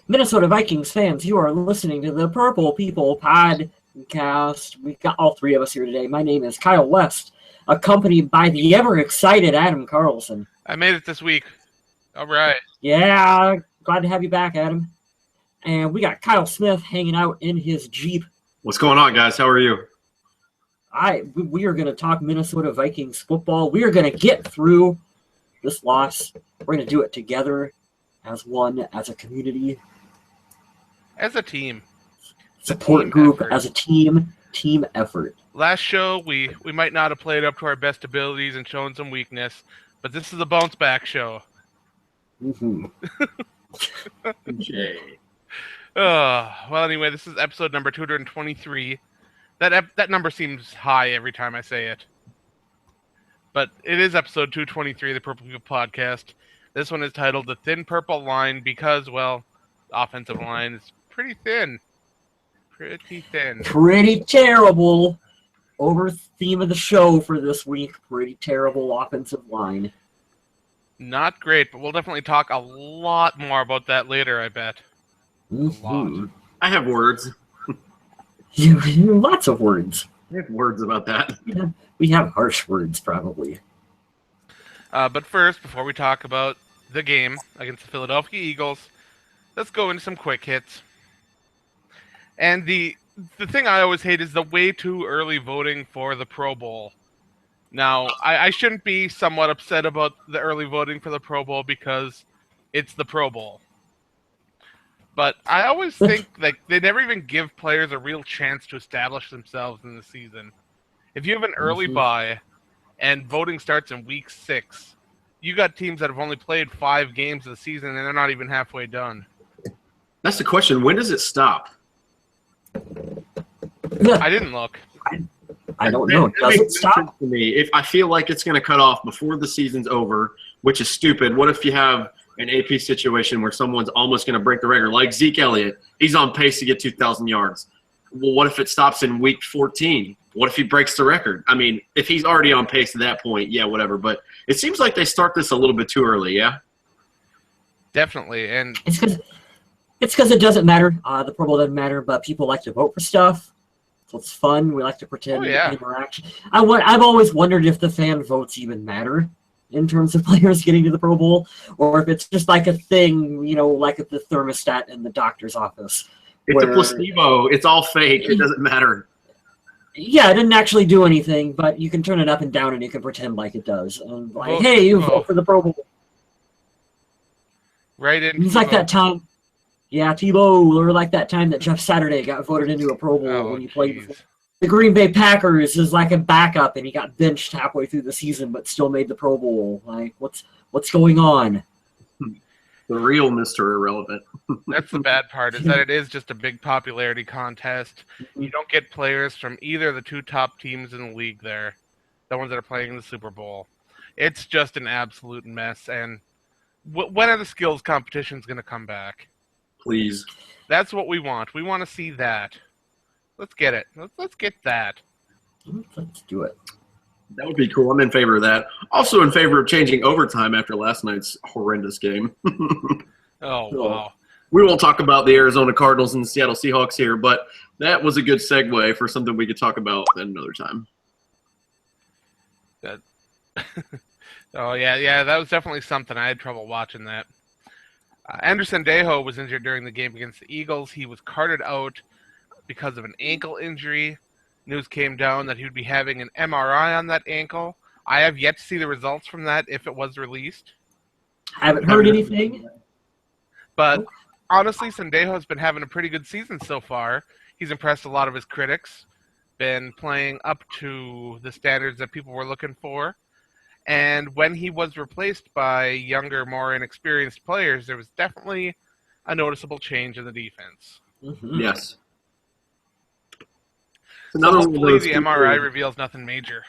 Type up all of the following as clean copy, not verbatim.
Minnesota Vikings fans, you are listening to the Purple People podcast. We got all three of us here today. My name is Kyle West, accompanied by the ever-excited Adam Carlson. I made it this week. All right. Yeah, glad to have you back, Adam. And we got Kyle Smith hanging out in his Jeep. What's going on, guys? How are you? We are going to talk Minnesota Vikings football. We are going to get through this loss. We're going to do it together as one, as a community. As a team. Support group, effort. As a team effort. Last show, we might not have played up to our best abilities and shown some weakness, but this is a bounce back show. Mm-hmm. Jay. Well, anyway, this is episode number 223. That number seems high every time I say it. But it is episode 223 of the Purple People podcast. This one is titled The Thin Purple Line because, well, the offensive line is pretty thin. Pretty thin. Pretty terrible. Over theme of the show for this week. Pretty terrible offensive line. Not great, but we'll definitely talk a lot more about that later, I bet. Mm-hmm. A lot. I have words. Lots of words. I have words about that. Yeah, we have harsh words, probably. But first, before we talk about the game against the Philadelphia Eagles, let's go into some quick hits. And the thing I always hate is the way too early voting for the Pro Bowl. Now, I shouldn't be somewhat upset about the early voting for the Pro Bowl because it's the Pro Bowl. But I always think like they never even give players a real chance to establish themselves in the season. If you have an early bye and voting starts in week 6, you got teams that have only played 5 games of the season and they're not even halfway done. That's the question. When does it stop? I didn't look. I don't know. Does it stop? To me, if I feel like it's going to cut off before the season's over, which is stupid. What if you have an AP situation where someone's almost going to break the record, like Zeke Elliott? He's on pace to get 2,000 yards. Well, what if it stops in week 14? What if he breaks the record? I mean, if he's already on pace at that point, yeah, whatever. But it seems like they start this a little bit too early, yeah? Definitely. And it's because it doesn't matter. The Pro Bowl doesn't matter, but people like to vote for stuff. So it's fun. We like to pretend interaction. I've always wondered if the fan votes even matter in terms of players getting to the Pro Bowl, or if it's just like a thing, like at the thermostat in the doctor's office. It's a placebo. It's all fake. It doesn't matter. Yeah, it didn't actually do anything, but you can turn it up and down and you can pretend like it does. And hey, you vote for the Pro Bowl. Right in. It's like that time. Yeah, Tebow, or like that time that Jeff Saturday got voted into a Pro Bowl when he played before. The Green Bay Packers is like a backup, and he got benched halfway through the season, but still made the Pro Bowl. Like, what's going on? The real Mr. Irrelevant. That's the bad part, is that it is just a big popularity contest. You don't get players from either of the 2 top teams in the league there, the ones that are playing in the Super Bowl. It's just an absolute mess, and when are the skills competitions going to come back? Please. That's what we want. We want to see that. Let's get it. Let's get that. Let's do it. That would be cool. I'm in favor of that. Also in favor of changing overtime after last night's horrendous game. Oh, wow. We won't talk about the Arizona Cardinals and the Seattle Seahawks here, but that was a good segue for something we could talk about at another time. Oh, yeah, that was definitely something. I had trouble watching that. Anderson Dejo was injured during the game against the Eagles. He was carted out because of an ankle injury. News came down that he would be having an MRI on that ankle. I have yet to see the results from that if it was released. I haven't heard anything. But honestly, Sendejo's been having a pretty good season so far. He's impressed a lot of his critics, been playing up to the standards that people were looking for. And when he was replaced by younger, more inexperienced players, there was definitely a noticeable change in the defense. Mm-hmm. Yes. So hopefully the MRI reveals nothing major.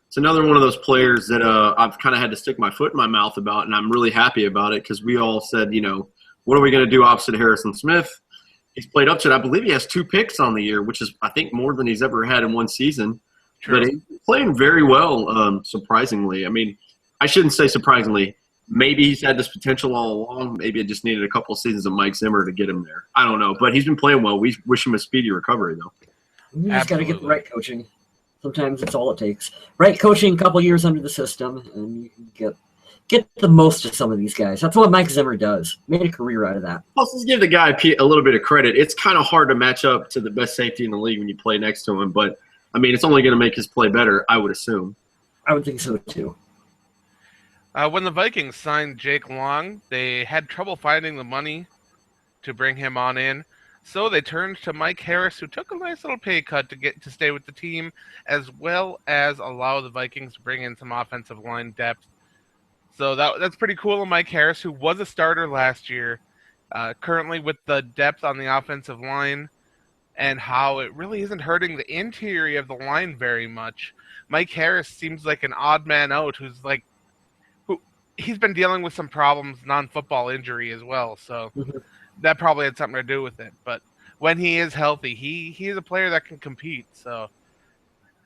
It's another one of those players that I've kind of had to stick my foot in my mouth about, and I'm really happy about it because we all said, what are we going to do opposite Harrison Smith? He's played up to it. I believe he has 2 picks on the year, which is, I think, more than he's ever had in one season. True. But he's playing very well, surprisingly. I mean, I shouldn't say surprisingly. maybe he's had this potential all along. Maybe it just needed a couple of seasons of Mike Zimmer to get him there. I don't know, but he's been playing well. We wish him a speedy recovery, though. You just got to get the right coaching. Sometimes it's all it takes. Right coaching, a couple years under the system, and you can get the most of some of these guys. That's what Mike Zimmer does. Made a career out of that. Plus, let's give the guy a little bit of credit. It's kind of hard to match up to the best safety in the league when you play next to him, but, I mean, it's only going to make his play better, I would assume. I would think so, too. When the Vikings signed Jake Long, they had trouble finding the money to bring him on in. So they turned to Mike Harris, who took a nice little pay cut to stay with the team, as well as allow the Vikings to bring in some offensive line depth. So that's pretty cool of Mike Harris, who was a starter last year, currently with the depth on the offensive line and how it really isn't hurting the interior of the line very much. Mike Harris seems like an odd man out he's been dealing with some problems, non-football injury as well, so that probably had something to do with it. But when he is healthy, he is a player that can compete. So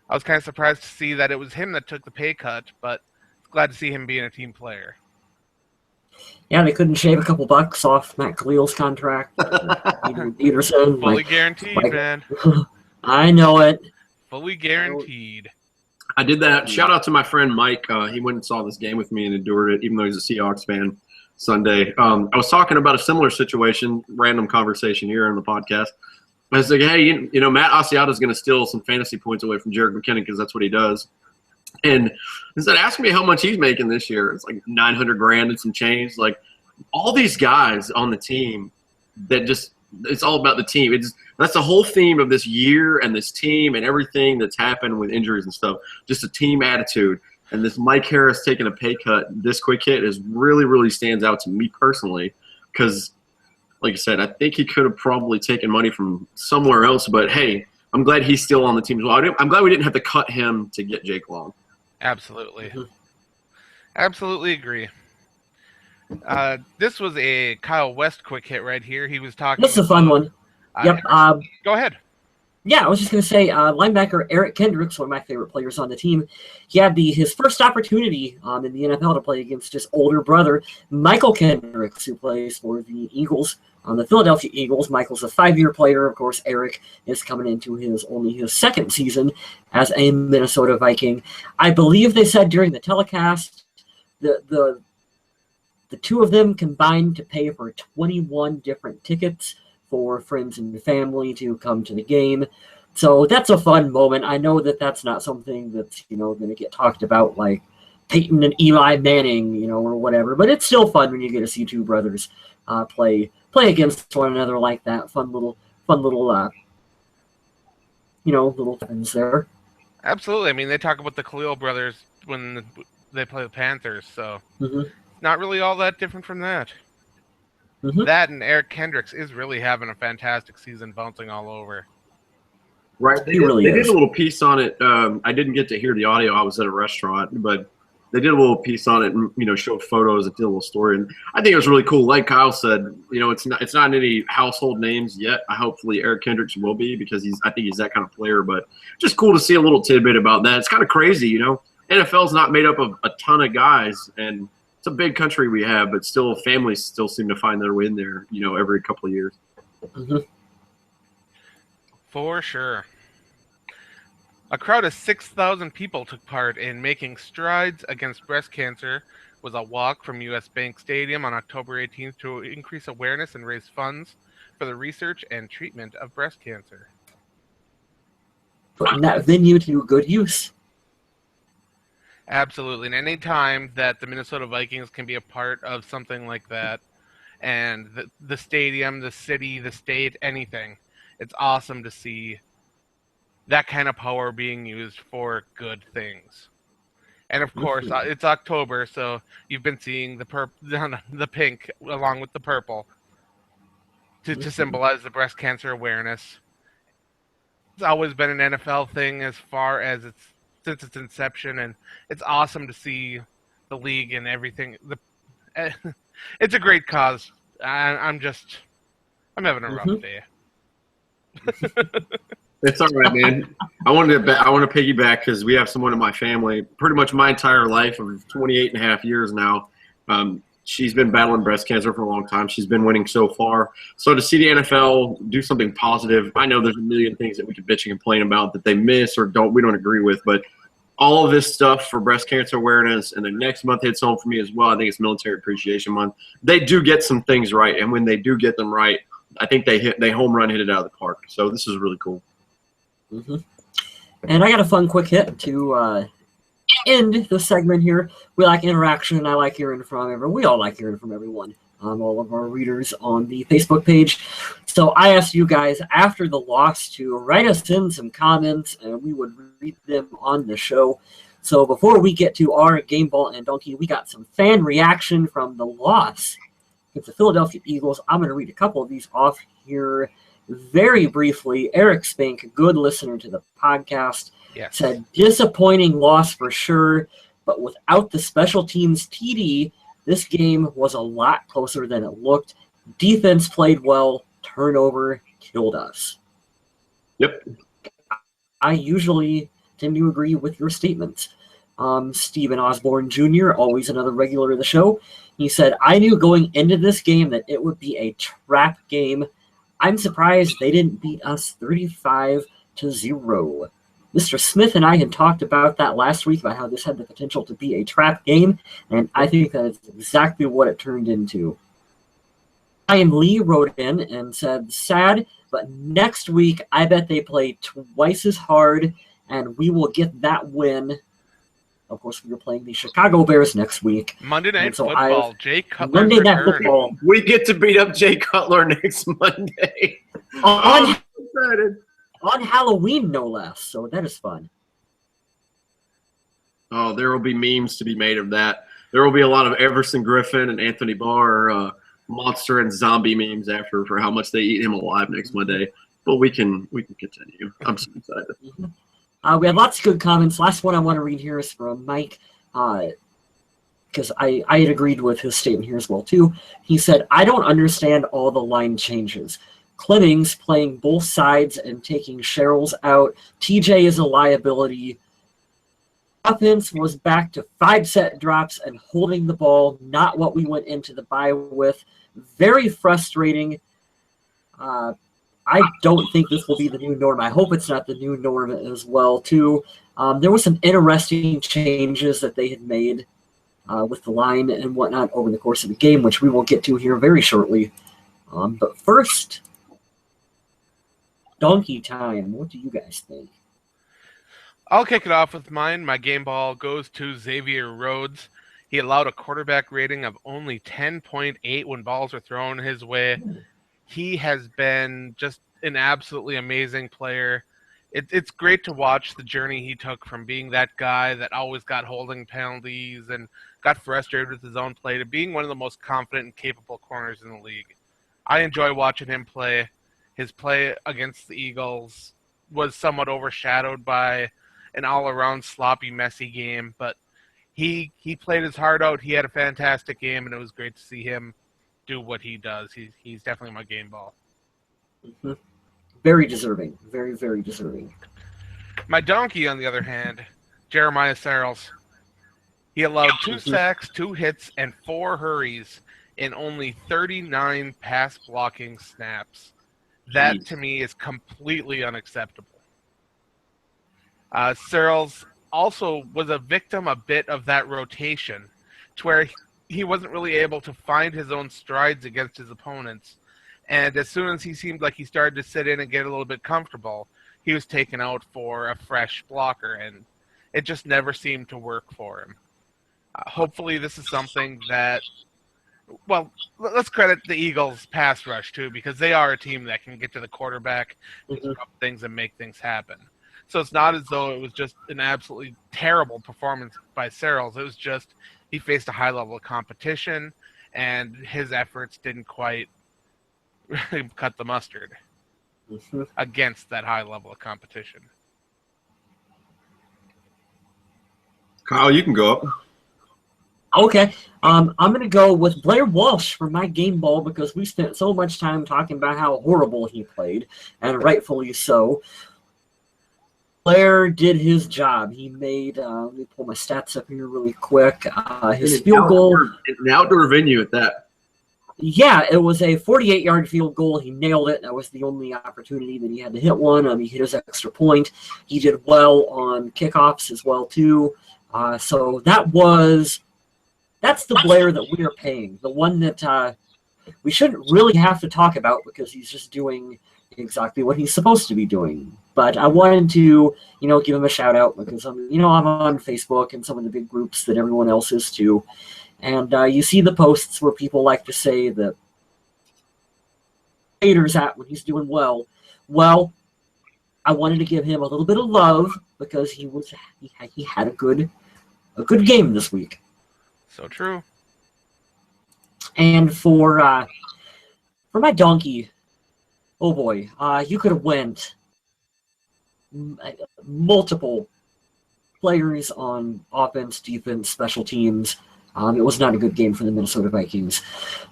I was kind of surprised to see that it was him that took the pay cut, but glad to see him being a team player. Yeah, they couldn't shave a couple bucks off Matt Khalil's contract. Peterson. Fully guaranteed, man. I know it. Fully guaranteed. I did that. Shout out to my friend Mike. He went and saw this game with me and endured it, even though he's a Seahawks fan. Sunday, I was talking about a similar situation, random conversation here on the podcast. I was like, hey, you know, Matt Asiata is going to steal some fantasy points away from Jerick McKinnon because that's what he does. And instead, ask me how much he's making this year. It's like $900,000 and some change. Like all these guys on the team that just it's all about the team. That's the whole theme of this year and this team and everything that's happened with injuries and stuff. Just a team attitude. And this Mike Harris taking a pay cut, this quick hit, is really, really stands out to me personally because, like I said, I think he could have probably taken money from somewhere else. But, hey, I'm glad he's still on the team as well. I'm glad we didn't have to cut him to get Jake Long. Absolutely. Absolutely agree. This was a Kyle West quick hit right here. He was talking. This is a fun one. Yep. Go ahead. Yeah, I was just going to say, linebacker Eric Kendricks, one of my favorite players on the team, he had his first opportunity in the NFL to play against his older brother, Michael Kendricks, who plays for the Eagles, the Philadelphia Eagles. Michael's a 5-year player. Of course, Eric is coming into only his second season as a Minnesota Viking. I believe they said during the telecast the two of them combined to pay for 21 different tickets for friends and family to come to the game. So that's a fun moment. I know that's not something that's, going to get talked about like Peyton and Eli Manning, or whatever, but it's still fun when you get to see two brothers play against one another like that. Fun little little things there. Absolutely. I mean, they talk about the Khalil brothers when they play the Panthers, so not really all that different from that. That and Eric Kendricks is really having a fantastic season, bouncing all over. Right, they did a little piece on it. I didn't get to hear the audio. I was at a restaurant, but they did a little piece on it and showed photos and did a little story. And I think it was really cool. Like Kyle said, it's not any household names yet. Hopefully Eric Kendricks will be because I think he's that kind of player. But just cool to see a little tidbit about that. It's kind of crazy, NFL's not made up of a ton of guys, and it's a big country we have, but still families still seem to find their way in there, every couple of years. For sure. A crowd of 6,000 people took part in making strides against breast cancer. Was a walk from U.S. Bank Stadium on October 18th to increase awareness and raise funds for the research and treatment of breast cancer. Putting that venue to good use. Absolutely. And any time that the Minnesota Vikings can be a part of something like that, and the stadium, the city, the state, anything, it's awesome to see that kind of power being used for good things. And of course, it's October, so you've been seeing the pink along with the purple to symbolize the breast cancer awareness. It's always been an NFL thing as far as since its inception, and it's awesome to see the league and everything. It's a great cause. I'm having a rough day. It's all right, man. I want to piggyback because we have someone in my family, pretty much my entire life of 28 and a half years now. She's been battling breast cancer for a long time. She's been winning so far. So to see the NFL do something positive, I know there's a million things that we could bitch and complain about that they miss or we don't agree with, but all of this stuff for breast cancer awareness, and the next month hits home for me as well. I think it's Military Appreciation Month. They do get some things right, and when they do get them right, I think they home run hit it out of the park. So this is really cool. Mm-hmm. And I got a fun quick hit to end the segment here. We like interaction, and I like hearing from everyone. We all like hearing from everyone. All of our readers on the Facebook page. So I asked you guys after the loss to write us in some comments, and we would read them on the show. So before we get to our game ball and donkey, we got some fan reaction from the loss against the Philadelphia Eagles. I'm going to read a couple of these off here very briefly. Eric Spank, a good listener to the podcast, said, disappointing loss for sure, but without the special teams TD, this game was a lot closer than it looked. Defense played well. Turnover killed us. Yep. I usually tend to agree with your statements. Stephen Osborne Jr., always another regular of the show, he said, I knew going into this game that it would be a trap game. I'm surprised they didn't beat us 35-0. Mr. Smith and I had talked about that last week, about how this had the potential to be a trap game, and I think that is exactly what it turned into. Ryan Lee wrote in and said, sad, but next week I bet they play twice as hard, and we will get that win. Of course, we are playing the Chicago Bears next week. Monday Night Football, Jay Cutler. Monday Night Football. We get to beat up Jay Cutler next Monday. On Halloween, no less. So that is fun. Oh, there will be memes to be made of that. There will be a lot of Everson Griffin and Anthony Barr, monster and zombie memes after for how much they eat him alive next Monday. But we can continue. I'm so excited. Mm-hmm. We have lots of good comments. Last one I want to read here is from Mike, because I had agreed with his statement here as well too. He said, I don't understand all the line changes. Clemmings playing both sides and taking Sherrills out. TJ is a liability. Offense was back to 5-set drops and holding the ball, not what we went into the bye with. Very frustrating. I don't think this will be the new norm. I hope it's not the new norm as well, too. There were some interesting changes that they had made with the line and whatnot over the course of the game, which we will get to here very shortly. But first, donkey time. What do you guys think? I'll kick it off with mine. My game ball goes to Xavier Rhodes. He allowed a quarterback rating of only 10.8 when balls were thrown his way. He has been just an absolutely amazing player. It's great to watch the journey he took from being that guy that always got holding penalties and got frustrated with his own play to being one of the most confident and capable corners in the league. I enjoy watching him play. His play against the Eagles was somewhat overshadowed by an all-around sloppy, messy game, but he played his heart out. He had a fantastic game, and it was great to see him do what he does. He's definitely my game ball. Mm-hmm. Very deserving. Very, very deserving. My donkey, on the other hand, Jeremiah Sarles. He allowed 2 sacks, 2 hits, and 4 hurries in only 39 pass blocking snaps. That, to me, is completely unacceptable. Sarles also was a victim a bit of that rotation, to where he wasn't really able to find his own strides against his opponents. And as soon as he seemed like he started to sit in and get a little bit comfortable, he was taken out for a fresh blocker, and it just never seemed to work for him. Hopefully this is something that, well, let's credit the Eagles' pass rush, too, because they are a team that can get to the quarterback, disrupt things, and make things happen. So it's not as though it was just an absolutely terrible performance by Sarles. It was just he faced a high level of competition, and his efforts didn't quite cut the mustard against that high level of competition. Kyle, you can go up. Okay. I'm going to go with Blair Walsh for my game ball because we spent so much time talking about how horrible he played, and rightfully so. Blair did his job. He made, let me pull my stats up here really quick. His field goal. An outdoor venue at that. Yeah, it was a 48-yard field goal. He nailed it. That was the only opportunity that he had to hit one. He hit his extra point. He did well on kickoffs as well, too. So that's the Blair that we are paying. The one that we shouldn't really have to talk about because he's just doing exactly what he's supposed to be doing. But I wanted to, give him a shout out because I'm on Facebook and some of the big groups that everyone else is too. And you see the posts where people like to say that haters at when he's doing well. Well, I wanted to give him a little bit of love because he had a good game this week. So true. And for my donkey, oh boy, you could have went multiple players on offense, defense, special teams. It was not a good game for the Minnesota Vikings.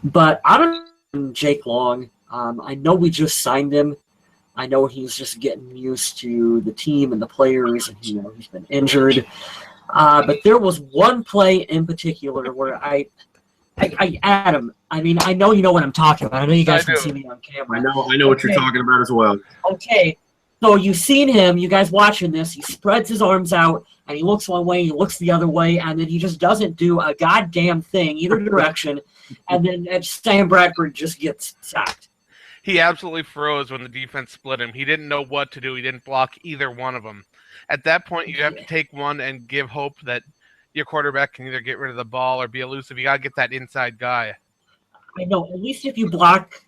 But I don't know Jake Long. I know we just signed him. I know he's just getting used to the team and the players, and he's been injured. But there was one play in particular where Adam, I know you know what I'm talking about. I know you guys can see me on camera. I know what you're talking about as well. Okay. So you've seen him, you guys watching this, he spreads his arms out, and he looks one way, he looks the other way, and then he just doesn't do a goddamn thing either direction, and then Sam Bradford just gets sacked. He absolutely froze when the defense split him. He didn't know what to do. He didn't block either one of them. At that point, you have to take one and give hope that your quarterback can either get rid of the ball or be elusive. You got to get that inside guy. I know. At least if you block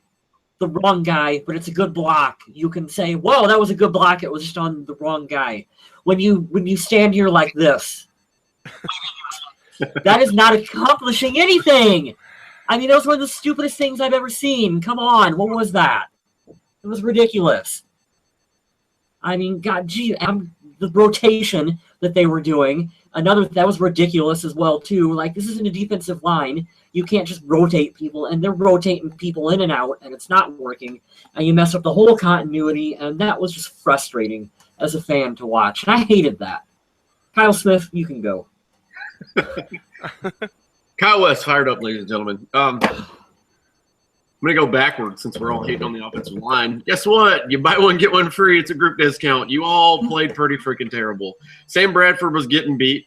the wrong guy, but it's a good block, you can say, whoa, that was a good block. It was just on the wrong guy. When you stand here like this, that is not accomplishing anything. Those were the stupidest things I've ever seen. Come on. What was that? It was ridiculous. God, gee, the rotation that they were doing, that was ridiculous as well, too. Like, this isn't a defensive line. You can't just rotate people, and they're rotating people in and out, and it's not working, and you mess up the whole continuity, and that was just frustrating as a fan to watch, and I hated that. Kyle Smith, you can go. Kyle West fired up, ladies and gentlemen. I'm going to go backwards since we're all hating on the offensive line. Guess what? You buy one, get one free. It's a group discount. You all played pretty freaking terrible. Sam Bradford was getting beat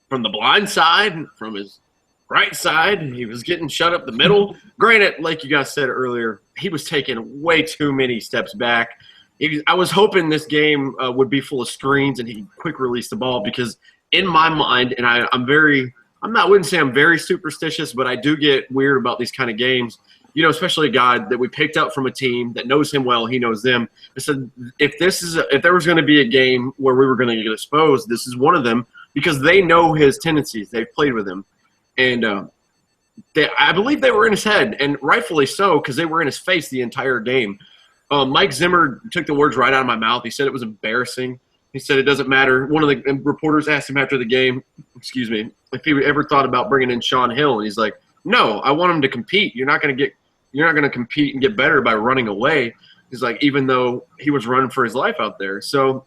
from the blind side, from his right side. He was getting shut up the middle. Granted, like you guys said earlier, he was taking way too many steps back. I was hoping this game would be full of screens and he'd quick release the ball because in my mind, and I wouldn't say I'm very superstitious, but I do get weird about these kind of games. Especially a guy that we picked up from a team that knows him well, he knows them. I said, if there was going to be a game where we were going to get exposed, this is one of them because they know his tendencies. They've played with him. And I believe they were in his head, and rightfully so because they were in his face the entire game. Mike Zimmer took the words right out of my mouth. He said it was embarrassing. He said it doesn't matter. One of the reporters asked him after the game, if he ever thought about bringing in Sean Hill, and he's like, no, I want him to compete. You're not going to compete and get better by running away. He's like, even though he was running for his life out there. So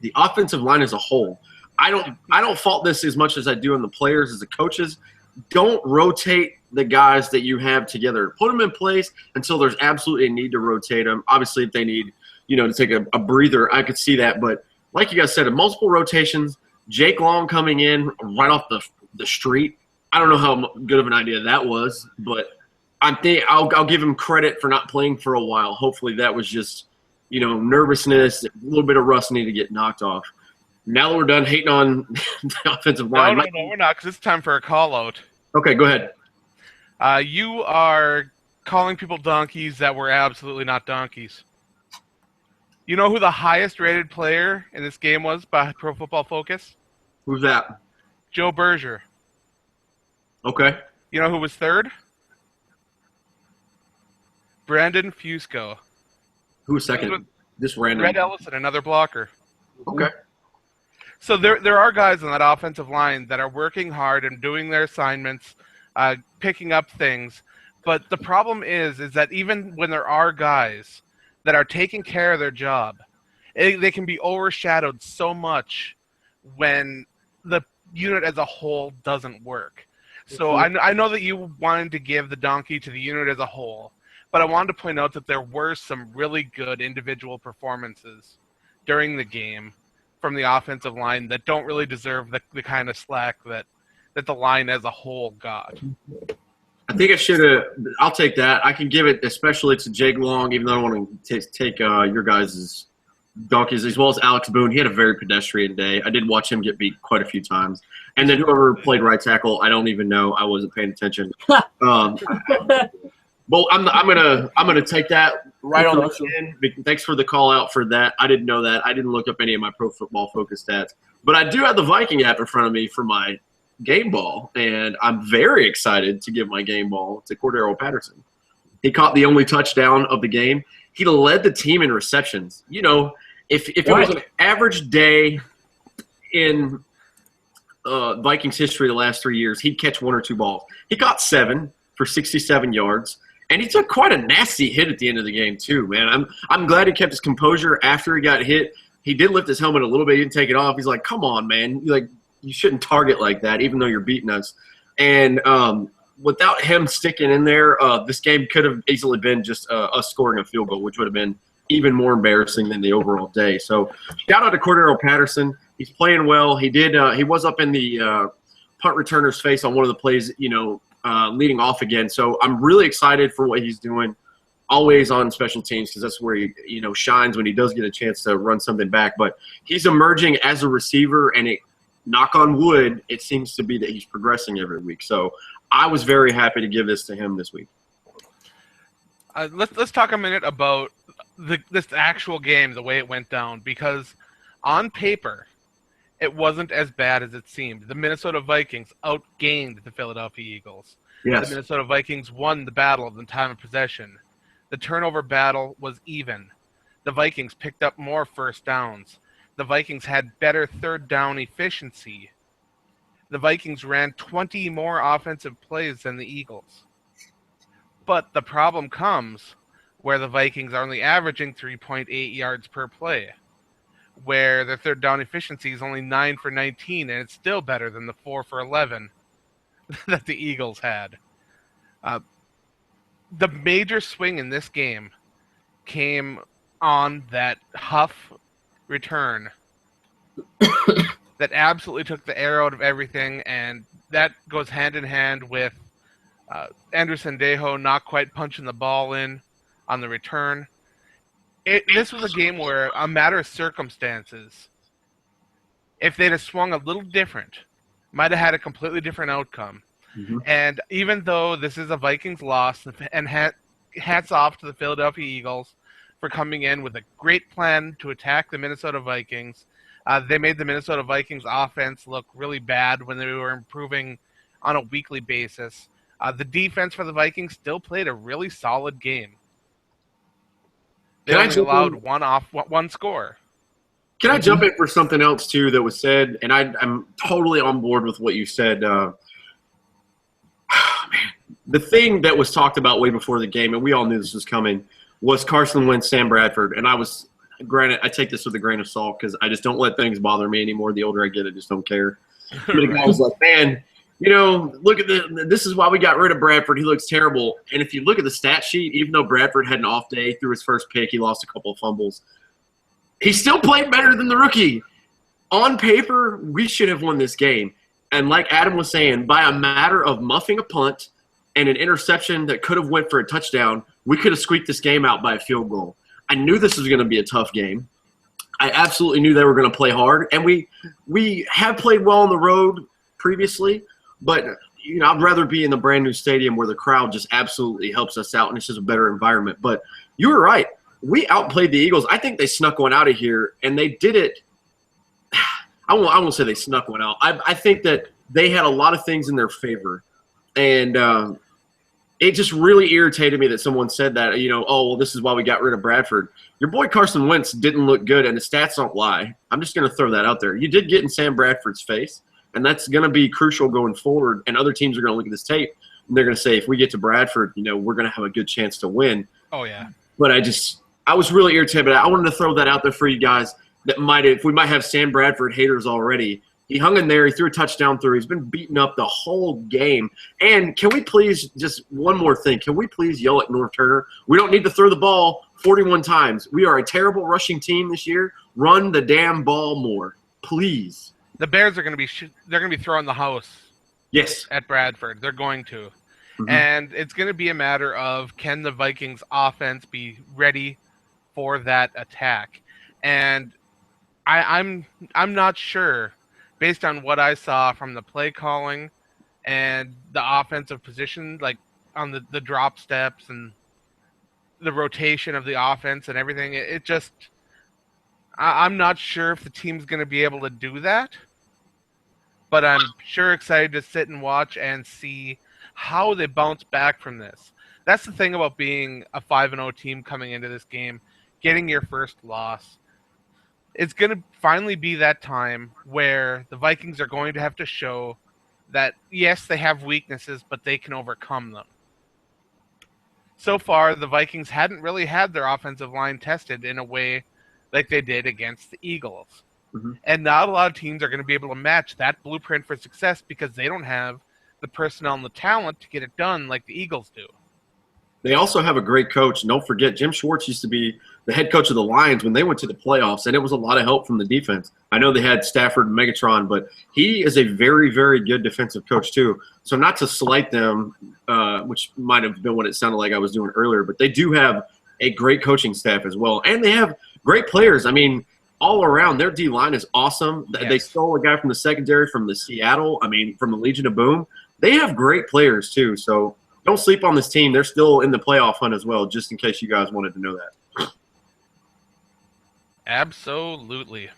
the offensive line as a whole, I don't fault this as much as I do on the players as the coaches. Don't rotate the guys that you have together. Put them in place until there's absolutely a need to rotate them. Obviously, if they need, to take a breather, I could see that. But like you guys said, multiple rotations, Jake Long coming in right off the street. I don't know how good of an idea that was, but I'll give him credit for not playing for a while. Hopefully that was just, nervousness, a little bit of rust need to get knocked off. Now that we're done hating on the offensive line. No, we're not, because it's time for a call-out. Okay, go ahead. You are calling people donkeys that were absolutely not donkeys. You know who the highest-rated player in this game was by Pro Football Focus? Who's that? Joe Berger. Okay. You know who was third? Brandon Fusco. Who was second? Just random. Red Ellison, another blocker. Okay. So there are guys on that offensive line that are working hard and doing their assignments, picking up things. But the problem is that even when there are guys that are taking care of their job, They can be overshadowed so much when the unit as a whole doesn't work. So I know that you wanted to give the donkey to the unit as a whole, but I wanted to point out that there were some really good individual performances during the game from the offensive line that don't really deserve the kind of slack that the line as a whole got. I think I should have. I'll take that. I can give it, especially to Jake Long, even though I don't want to take your guys' donkeys, as well as Alex Boone. He had a very pedestrian day. I did watch him get beat quite a few times. And then whoever played right tackle, I don't even know. I wasn't paying attention. Well, I'm gonna take that right on the chin. Thanks for the call out for that. I didn't know that. I didn't look up any of my Pro Football Focus stats, but I do have the Viking app in front of me for my game ball, and I'm very excited to give my game ball to Cordero Patterson. He caught the only touchdown of the game. He led the team in receptions. You know, if it was an average day in Vikings history the last 3 years, he'd catch 1 or 2 balls. He caught 7 for 67 yards, and he took quite a nasty hit at the end of the game too, man. I'm glad he kept his composure after he got hit. He did lift his helmet a little bit. He didn't take it off. He's like, come on, man. You shouldn't target like that, even though you're beating us. And without him sticking in there, this game could have easily been just us scoring a field goal, which would have been even more embarrassing than the overall day. So shout out to Cordero Patterson. He's playing well. He did. He was up in the punt returner's face on one of the plays, leading off again. So I'm really excited for what he's doing. Always on special teams, because that's where he shines when he does get a chance to run something back. But he's emerging as a receiver, and knock on wood, it seems to be that he's progressing every week. So I was very happy to give this to him this week. Let's talk a minute about this actual game, the way it went down, because on paper, it wasn't as bad as it seemed. The Minnesota Vikings outgained the Philadelphia Eagles. Yes. The Minnesota Vikings won the battle of the time of possession. The turnover battle was even. The Vikings picked up more first downs. The Vikings had better third down efficiency. The Vikings ran 20 more offensive plays than the Eagles. But the problem comes where the Vikings are only averaging 3.8 yards per play, where their third down efficiency is only 9 for 19, and it's still better than the 4 for 11 that the Eagles had. The major swing in this game came on that Huff return that absolutely took the air out of everything, and that goes hand in hand with Andrew Sendejo not quite punching the ball in on the return. This was a game where, a matter of circumstances, if they'd have swung a little different, might have had a completely different outcome. Mm-hmm. And even though this is a Vikings loss, and hats off to the Philadelphia Eagles for coming in with a great plan to attack the Minnesota Vikings. They made the Minnesota Vikings offense look really bad when they were improving on a weekly basis. The defense for the Vikings still played a really solid game. They only allowed one score. Can I jump in for something else, too, that was said? And I'm totally on board with what you said. The thing that was talked about way before the game, and we all knew this was coming, was Carson Wentz, Sam Bradford. And granted, I take this with a grain of salt because I just don't let things bother me anymore. The older I get, I just don't care. But the guy was like, man, look at this is why we got rid of Bradford. He looks terrible. And if you look at the stat sheet, even though Bradford had an off day through his first pick, he lost a couple of fumbles. He still played better than the rookie. On paper, we should have won this game. And like Adam was saying, by a matter of muffing a punt and an interception that could have went for a touchdown, we could have squeaked this game out by a field goal. I knew this was going to be a tough game. I absolutely knew they were going to play hard. And we have played well on the road previously, but I'd rather be in the brand new stadium where the crowd just absolutely helps us out and it's just a better environment. But you were right. We outplayed the Eagles. I think they snuck one out of here, and they did it. I won't say they snuck one out. I think that they had a lot of things in their favor, and it just really irritated me that someone said that, oh, well, this is why we got rid of Bradford. Your boy Carson Wentz didn't look good, and the stats don't lie. I'm just going to throw that out there. You did get in Sam Bradford's face, and that's going to be crucial going forward, and other teams are going to look at this tape, and they're going to say, if we get to Bradford, we're going to have a good chance to win. Oh, yeah. But I was really irritated, but I wanted to throw that out there for you guys that we might have Sam Bradford haters already. He hung in there. He threw a touchdown through. He's been beaten up the whole game. And can we please, just one more thing, can we please yell at North Turner? We don't need to throw the ball 41 times. We are a terrible rushing team this year. Run the damn ball more, please. The Bears are going to be they're going to be throwing the house. Yes. At Bradford. They're going to. Mm-hmm. And it's going to be a matter of, can the Vikings offense be ready for that attack? And I'm not sure, based on what I saw from the play calling and the offensive position, like on the drop steps and the rotation of the offense and everything, it just, I'm not sure if the team's going to be able to do that. But I'm sure excited to sit and watch and see how they bounce back from this. That's the thing about being a 5-0 team coming into this game, getting your first loss. It's going to finally be that time where the Vikings are going to have to show that, yes, they have weaknesses, but they can overcome them. So far, the Vikings hadn't really had their offensive line tested in a way like they did against the Eagles. Mm-hmm. And not a lot of teams are going to be able to match that blueprint for success because they don't have the personnel and the talent to get it done like the Eagles do. They also have a great coach. And don't forget, Jim Schwartz used to be the head coach of the Lions when they went to the playoffs, and it was a lot of help from the defense. I know they had Stafford and Megatron, but he is a very, very good defensive coach too. So not to slight them, which might have been what it sounded like I was doing earlier, but they do have a great coaching staff as well. And they have great players. I mean, all around, their D-line is awesome. Yes. They stole a guy from the secondary from the from the Legion of Boom. They have great players too, so don't sleep on this team. They're still in the playoff hunt as well, just in case you guys wanted to know that. Absolutely.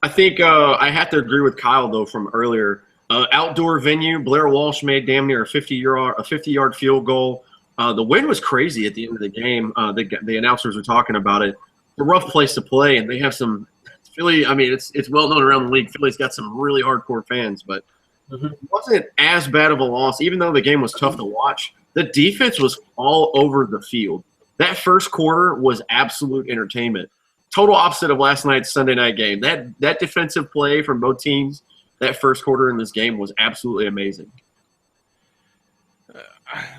I think I have to agree with Kyle, though, from earlier. Outdoor venue, Blair Walsh made damn near a 50-yard field goal. The wind was crazy at the end of the game. The announcers were talking about it. It's a rough place to play, and they have some – Philly, I mean, it's well known around the league. Philly's got some really hardcore fans, but it wasn't as bad of a loss. Even though the game was tough to watch, the defense was all over the field. That first quarter was absolute entertainment. Total opposite of last night's Sunday night game. That defensive play from both teams, that first quarter in this game was absolutely amazing.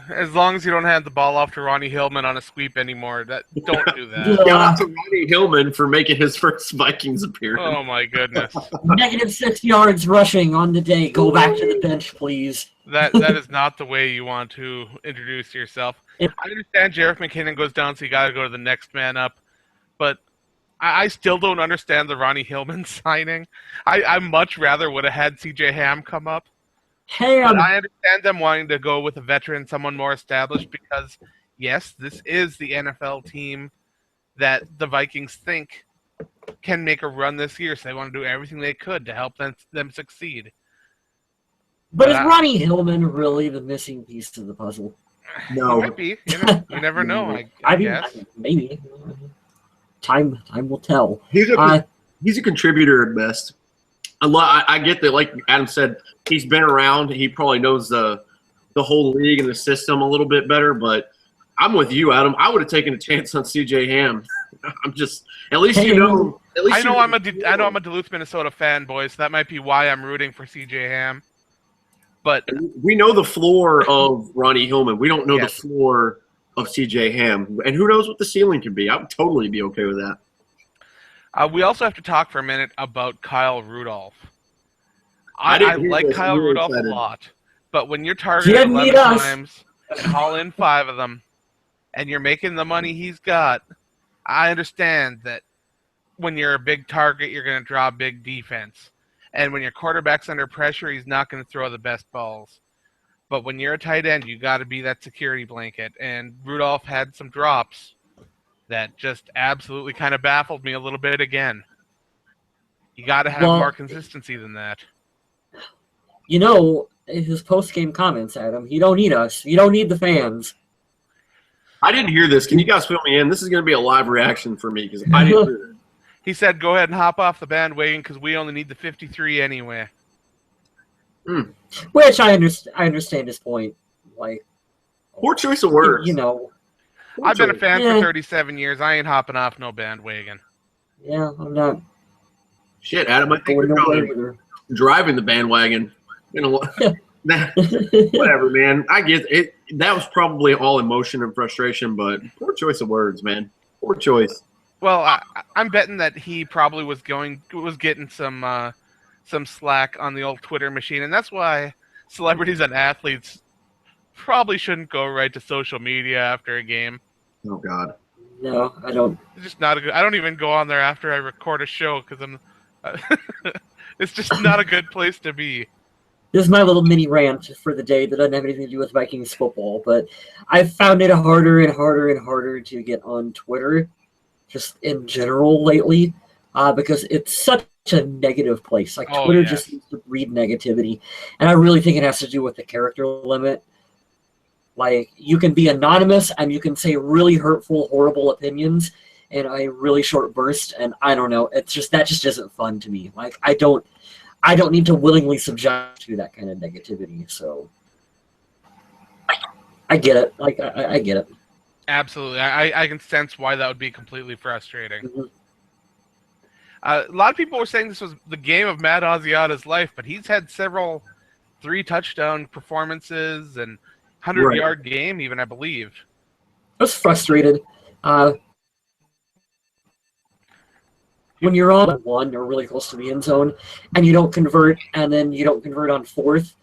As long as you don't hand the ball off to Ronnie Hillman on a sweep anymore, don't do that. Shout out to Ronnie Hillman for making his first Vikings appearance. Oh, my goodness. -6 yards rushing on the day. Go back to the bench, please. That is not the way you want to introduce yourself. I understand Jerick McKinnon goes down, so you got to go to the next man up. But I still don't understand the Ronnie Hillman signing. I much rather would have had C.J. Ham come up. But I understand them wanting to go with a veteran, someone more established, because, yes, this is the NFL team that the Vikings think can make a run this year, so they want to do everything they could to help them succeed. But is Ronnie Hillman really the missing piece to the puzzle? No. He might be. You never know, I guess. Maybe. Time will tell. He's a contributor at best. I get that, like Adam said, he's been around. He probably knows the whole league and the system a little bit better. But I'm with you, Adam. I would have taken a chance on C.J. Ham. I'm just at least you know. I know I'm a Duluth, Minnesota fan, boys. So that might be why I'm rooting for C.J. Ham. But we know the floor of Ronnie Hillman. We don't know the floor of C.J. Ham, and who knows what the ceiling could be. I would totally be okay with that. We also have to talk for a minute about Kyle Rudolph. I like Kyle Rudolph a lot, but when you're targeting 11 times and haul in 5 of them, and you're making the money he's got, I understand that when you're a big target, you're going to draw big defense. And when your quarterback's under pressure, he's not going to throw the best balls. But when you're a tight end, you got to be that security blanket. And Rudolph had some drops that just absolutely kind of baffled me a little bit again. You got to have more consistency than that. You know, his post-game comments, Adam, you don't need us. You don't need the fans. I didn't hear this. Can you guys fill me in? This is going to be a live reaction for me because I didn't hear it. He said, go ahead and hop off the bandwagon because we only need the 53 anyway. Which I understand his point. Like, poor choice of words. You know. I've been a fan for 37 years. I ain't hopping off no bandwagon. Yeah, I'm not. Shit, Adam, I think you're probably driving the bandwagon. You know what? Whatever, man. I get it. That was probably all emotion and frustration, but poor choice of words, man. Poor choice. Well, I'm betting that he probably was getting some slack on the old Twitter machine, and that's why celebrities and athletes probably shouldn't go right to social media after a game. Oh God. No, I don't. It's just not a good. I don't even go on there after I record a show because I'm. It's just not a good place to be. This is my little mini rant for the day that doesn't have anything to do with Vikings football, but I've found it harder and harder and harder to get on Twitter, just in general lately, because it's such a negative place. Like Twitter just seems to breed negativity, and I really think it has to do with the character limit. Like, you can be anonymous and you can say really hurtful, horrible opinions in a really short burst, and I don't know. It's just that just isn't fun to me. Like, I don't need to willingly subject to that kind of negativity. So I get it. Like, I get it. Absolutely, I can sense why that would be completely frustrating. Mm-hmm. A lot of people were saying this was the game of Matt Asiata's life, but he's had several 3-touchdown performances and 100-yard game, even, I believe. I was frustrated. When you're on one or really close to the end zone and you don't convert, and then you don't convert on fourth,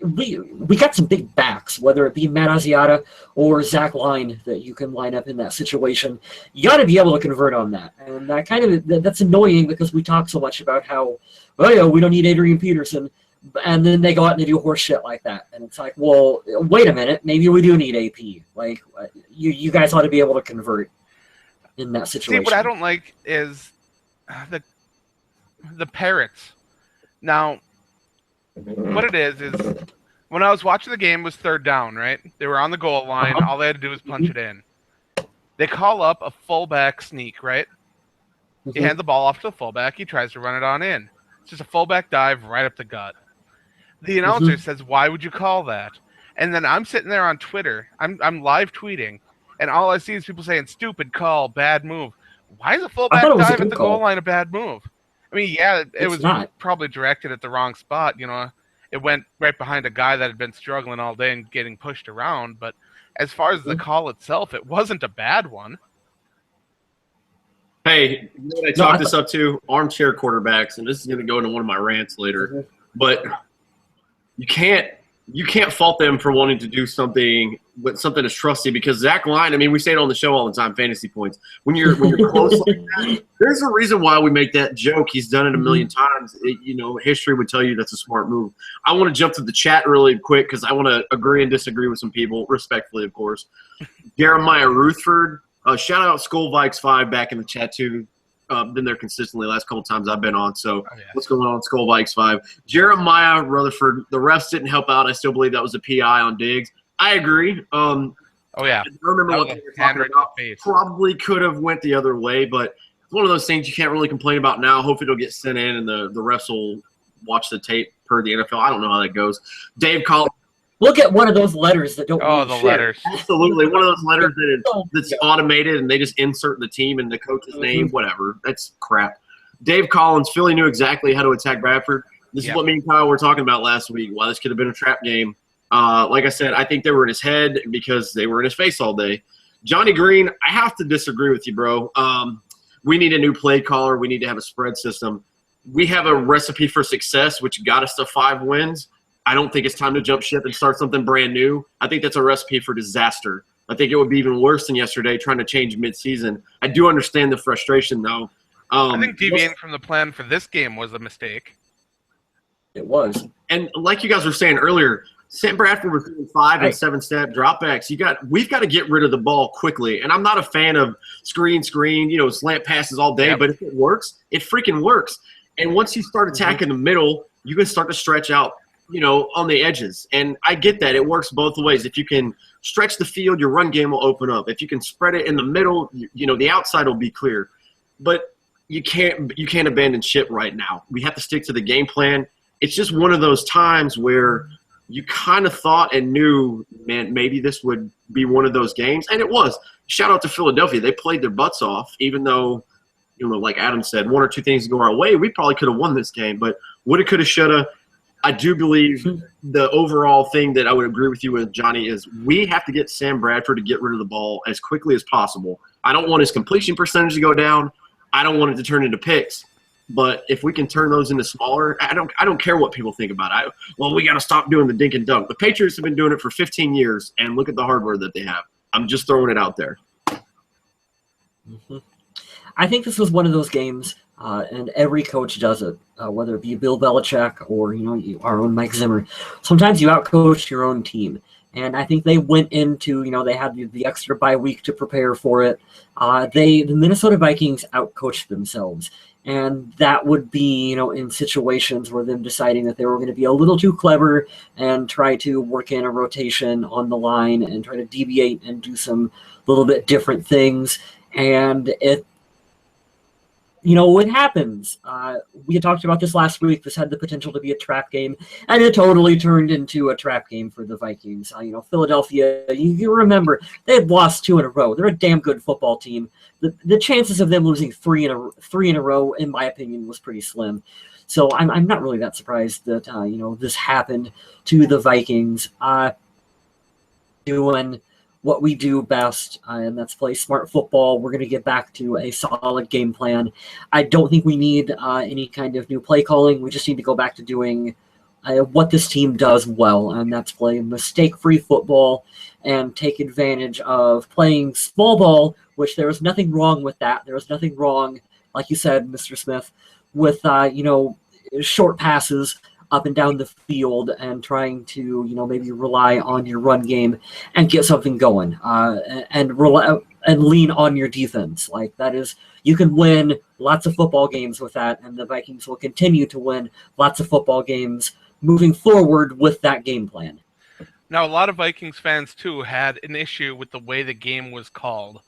we got some big backs, whether it be Matt Asiata or Zach Line, that you can line up in that situation. You got to be able to convert on that, and that's annoying because we talk so much about how, we don't need Adrian Peterson, and then they go out and they do horse shit like that, and it's like, well, wait a minute, maybe we do need AP. Like, you guys ought to be able to convert in that situation. See, what I don't like is the parrots. Now, what it is when I was watching the game, it was 3rd down, right? They were on the goal line. Uh-huh. All they had to do was punch it in. They call up a fullback sneak, right? Mm-hmm. He hands the ball off to the fullback. He tries to run it on in. It's just a fullback dive right up the gut. The announcer says, "Why would you call that?" And then I'm sitting there on Twitter. I'm live tweeting, and all I see is people saying, "Stupid call, bad move." Why is a fullback dive at the goal line a bad move? I mean, yeah, it was probably directed at the wrong spot. You know, it went right behind a guy that had been struggling all day and getting pushed around. But as far as the call itself, it wasn't a bad one. Hey, you know what I chalked this up to? Armchair quarterbacks, and this is going to go into one of my rants later. But you can't fault them for wanting to do something as trusty, because Zach Line, I mean, we say it on the show all the time, fantasy points. When you're close like that, there's a reason why we make that joke. He's done it a million times. History would tell you that's a smart move. I want to jump to the chat really quick because I want to agree and disagree with some people, respectfully, of course. Jeremiah Rutherford, shout out Skull Vikes 5 back in the chat too. Been there consistently last couple times I've been on. So what's going on, Skull Vikes 5? Jeremiah Rutherford, the refs didn't help out. I still believe that was a PI on Diggs. I agree. I remember what they were talking about. Probably could have went the other way, but it's one of those things you can't really complain about now. Hopefully it'll get sent in and the refs will watch the tape per the NFL. I don't know how that goes. Dave Collins. Look at one of those letters that don't mean shit. Letters. Absolutely. One of those letters that's automated and they just insert the team and the coach's name, whatever. That's crap. Dave Collins, Philly knew exactly how to attack Bradford. This is what me and Kyle were talking about last week. Why this could have been a trap game. Like I said, I think they were in his head because they were in his face all day. Johnny Green, I have to disagree with you, bro. We need a new play caller. We need to have a spread system. We have a recipe for success, which got us to 5 wins. I don't think it's time to jump ship and start something brand new. I think that's a recipe for disaster. I think it would be even worse than yesterday trying to change midseason. I do understand the frustration, though. I think deviating from the plan for this game was a mistake. It was. And like you guys were saying earlier, Sam Bradford was doing 5 and 7-step dropbacks. We've got to get rid of the ball quickly. And I'm not a fan of screen, slant passes all day. But if it works, it freaking works. And once you start attacking the middle, you can start to stretch out, on the edges. And I get that. It works both ways. If you can stretch the field, your run game will open up. If you can spread it in the middle, the outside will be clear. But you can't abandon ship right now. We have to stick to the game plan. It's just one of those times where you kind of thought and knew, man, maybe this would be one of those games. And it was. Shout out to Philadelphia. They played their butts off, even though, like Adam said, one or two things go our way. We probably could have won this game, but woulda, coulda, shoulda. I do believe the overall thing that I would agree with you with, Johnny, is we have to get Sam Bradford to get rid of the ball as quickly as possible. I don't want his completion percentage to go down. I don't want it to turn into picks. But if we can turn those into smaller, I don't care what people think about it. We got to stop doing the dink and dunk. The Patriots have been doing it for 15 years, and look at the hardware that they have. I'm just throwing it out there. Mm-hmm. I think this was one of those games, and every coach does it, whether it be Bill Belichick or our own Mike Zimmer. Sometimes you outcoach your own team. And I think they went into, they had the extra bye week to prepare for it. The Minnesota Vikings outcoached themselves. And that would be, in situations where them deciding that they were going to be a little too clever and try to work in a rotation on the line and try to deviate and do some little bit different things. And it happens. We had talked about this last week. This had the potential to be a trap game, and it totally turned into a trap game for the Vikings. Philadelphia, you remember, they had lost 2 in a row. They're a damn good football team. The chances of them losing three in a row, in my opinion, was pretty slim. So I'm not really that surprised that this happened to the Vikings. Doing what we do best, and that's play smart football. We're going to get back to a solid game plan. I don't think we need any kind of new play calling. We just need to go back to doing what this team does well, and that's play mistake-free football and take advantage of playing small ball, which there is nothing wrong with that. There is nothing wrong, like you said, Mr. Smith, with short passes up and down the field and trying to, maybe rely on your run game and get something going, and lean on your defense. Like that is, you can win lots of football games with that, and the Vikings will continue to win lots of football games moving forward with that game plan. Now, a lot of Vikings fans, too, had an issue with the way the game was called.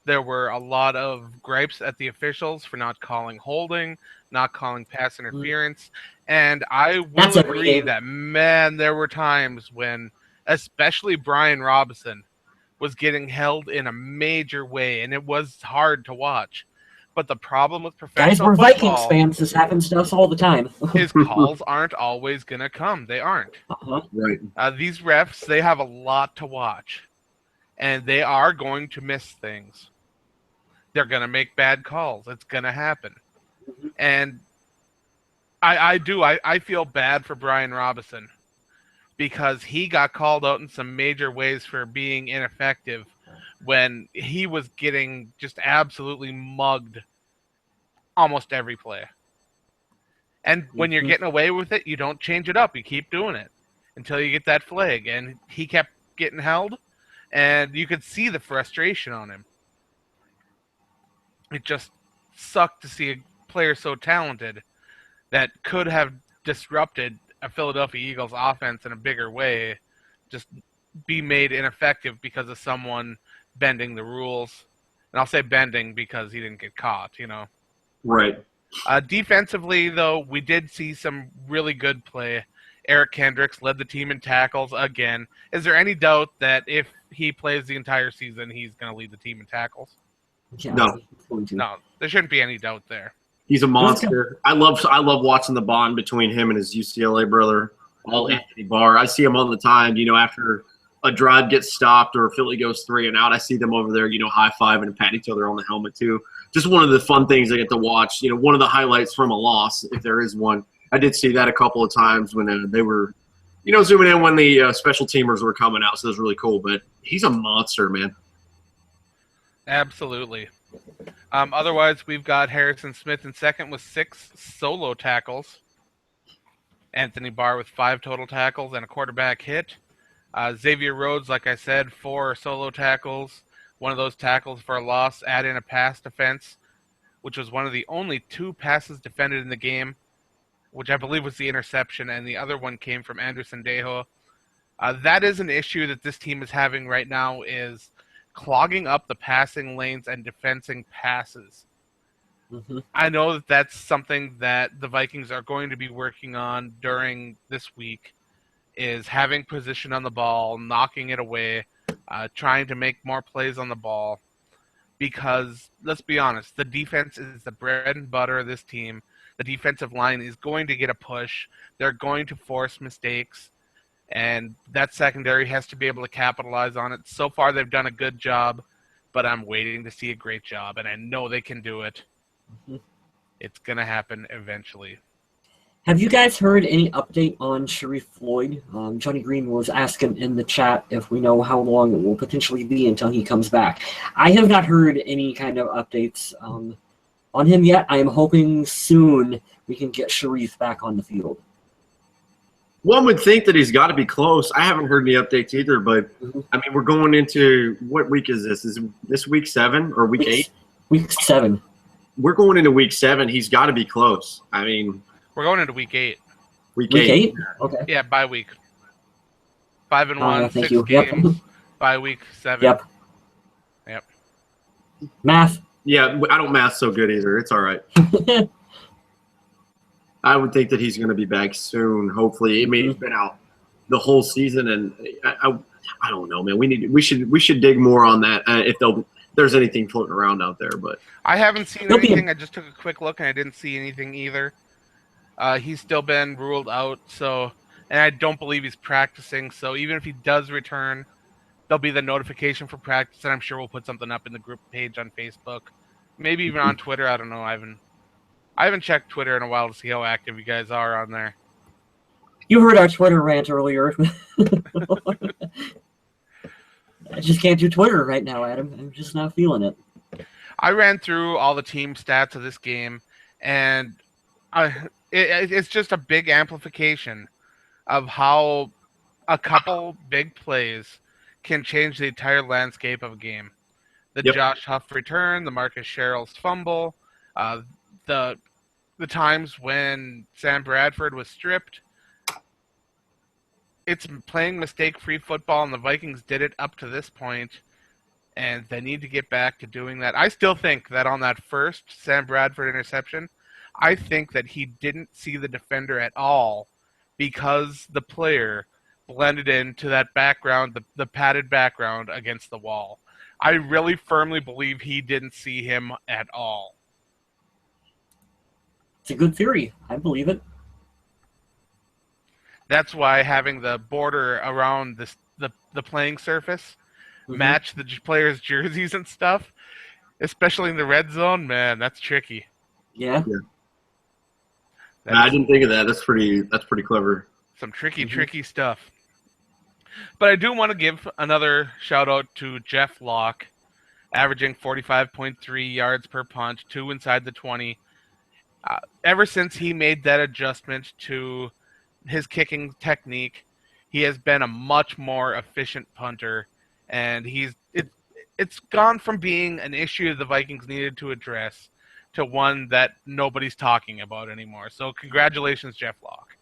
There were a lot of gripes at the officials for not calling holding, not calling pass interference. And I will agree that, man, there were times when, especially Brian Robinson, was getting held in a major way, and it was hard to watch. But the problem with professional football, guys, we're football, Vikings fans. This happens to us all the time. His calls aren't always going to come. They aren't. Right. These refs, they have a lot to watch, and they are going to miss things. They're going to make bad calls. It's going to happen. And I feel bad for Brian Robinson because he got called out in some major ways for being ineffective when he was getting just absolutely mugged almost every play. And when you're getting away with it, you don't change it up. You keep doing it until you get that flag. And he kept getting held, and you could see the frustration on him. It just sucked to see a player so talented that could have disrupted a Philadelphia Eagles offense in a bigger way just be made ineffective because of someone bending the rules. And I'll say bending because he didn't get caught, Right. Defensively, though, we did see some really good play. Eric Kendricks led the team in tackles again. Is there any doubt that if he plays the entire season, he's going to lead the team in tackles? Yeah, No, there shouldn't be any doubt there. He's a monster. I love watching the bond between him and his UCLA brother, Anthony Barr. I see him all the time, after a drive gets stopped or Philly goes 3 and out. I see them over there, high-fiving and patting each other on the helmet too. Just one of the fun things I get to watch. One of the highlights from a loss, if there is one. I did see that a couple of times when they were, zooming in when the special teamers were coming out. So it was really cool. But he's a monster, man. Absolutely. Otherwise, we've got Harrison Smith in second with 6 solo tackles. Anthony Barr with 5 total tackles and a quarterback hit. Xavier Rhodes, like I said, 4 solo tackles. One of those tackles for a loss, add in a pass defense, which was one of the only 2 passes defended in the game, which I believe was the interception, and the other one came from Anderson Dejo. That is an issue that this team is having right now, is clogging up the passing lanes and defending passes. I know that that's something that the Vikings are going to be working on during this week, is having position on the ball, knocking it away, trying to make more plays on the ball. Because, let's be honest, the defense is the bread and butter of this team. The defensive line is going to get a push. They're going to force mistakes. And that secondary has to be able to capitalize on it. So far, they've done a good job, but I'm waiting to see a great job, and I know they can do it. Mm-hmm. It's going to happen eventually. Have you guys heard any update on Sharif Floyd? Johnny Green was asking in the chat if we know how long it will potentially be until he comes back. I have not heard any kind of updates on him yet. I am hoping soon we can get Sharif back on the field. One would think that he's got to be close. I haven't heard any updates either, but I mean, we're going into what week is this? Is this week 7 or week 8? Week 7. We're going into week 7. He's got to be close. I mean, we're going into week 8. Week 8? Okay. Yeah, bye week. 5-1, 6 you. games. Yep. Bye week 7. Yep. Math. Yeah, I don't math so good either. It's all right. I would think that he's going to be back soon. Hopefully, I mean, he's been out the whole season, and I don't know, man. We should dig more on that if there's anything floating around out there. But I haven't seen anything. I just took a quick look, and I didn't see anything either. He's still been ruled out, and I don't believe he's practicing. So even if he does return, there'll be the notification for practice, and I'm sure we'll put something up in the group page on Facebook, maybe even on Twitter. I don't know. I haven't checked Twitter in a while to see how active you guys are on there. You heard our Twitter rant earlier. I just can't do Twitter right now, Adam. I'm just not feeling it. I ran through all the team stats of this game, and it's just a big amplification of how a couple big plays can change the entire landscape of a game. The Josh Huff return, the Marcus Sherrill's fumble, the times when Sam Bradford was stripped. It's playing mistake-free football, and the Vikings did it up to this point, and they need to get back to doing that. I still think that on that first Sam Bradford interception, I think that he didn't see the defender at all because the player blended into that background, the padded background against the wall. I really firmly believe he didn't see him at all. It's a good theory. I believe it. That's why having the border around the playing surface match the players' jerseys and stuff, especially in the red zone, man, that's tricky. Yeah. I didn't think of that. That's pretty clever. Some tricky stuff. But I do want to give another shout out to Jeff Locke, averaging 45.3 yards per punt, 2 inside the 20. Ever since he made that adjustment to his kicking technique, he has been a much more efficient punter, and it's gone from being an issue the Vikings needed to address to one that nobody's talking about anymore. So congratulations, Jeff Locke.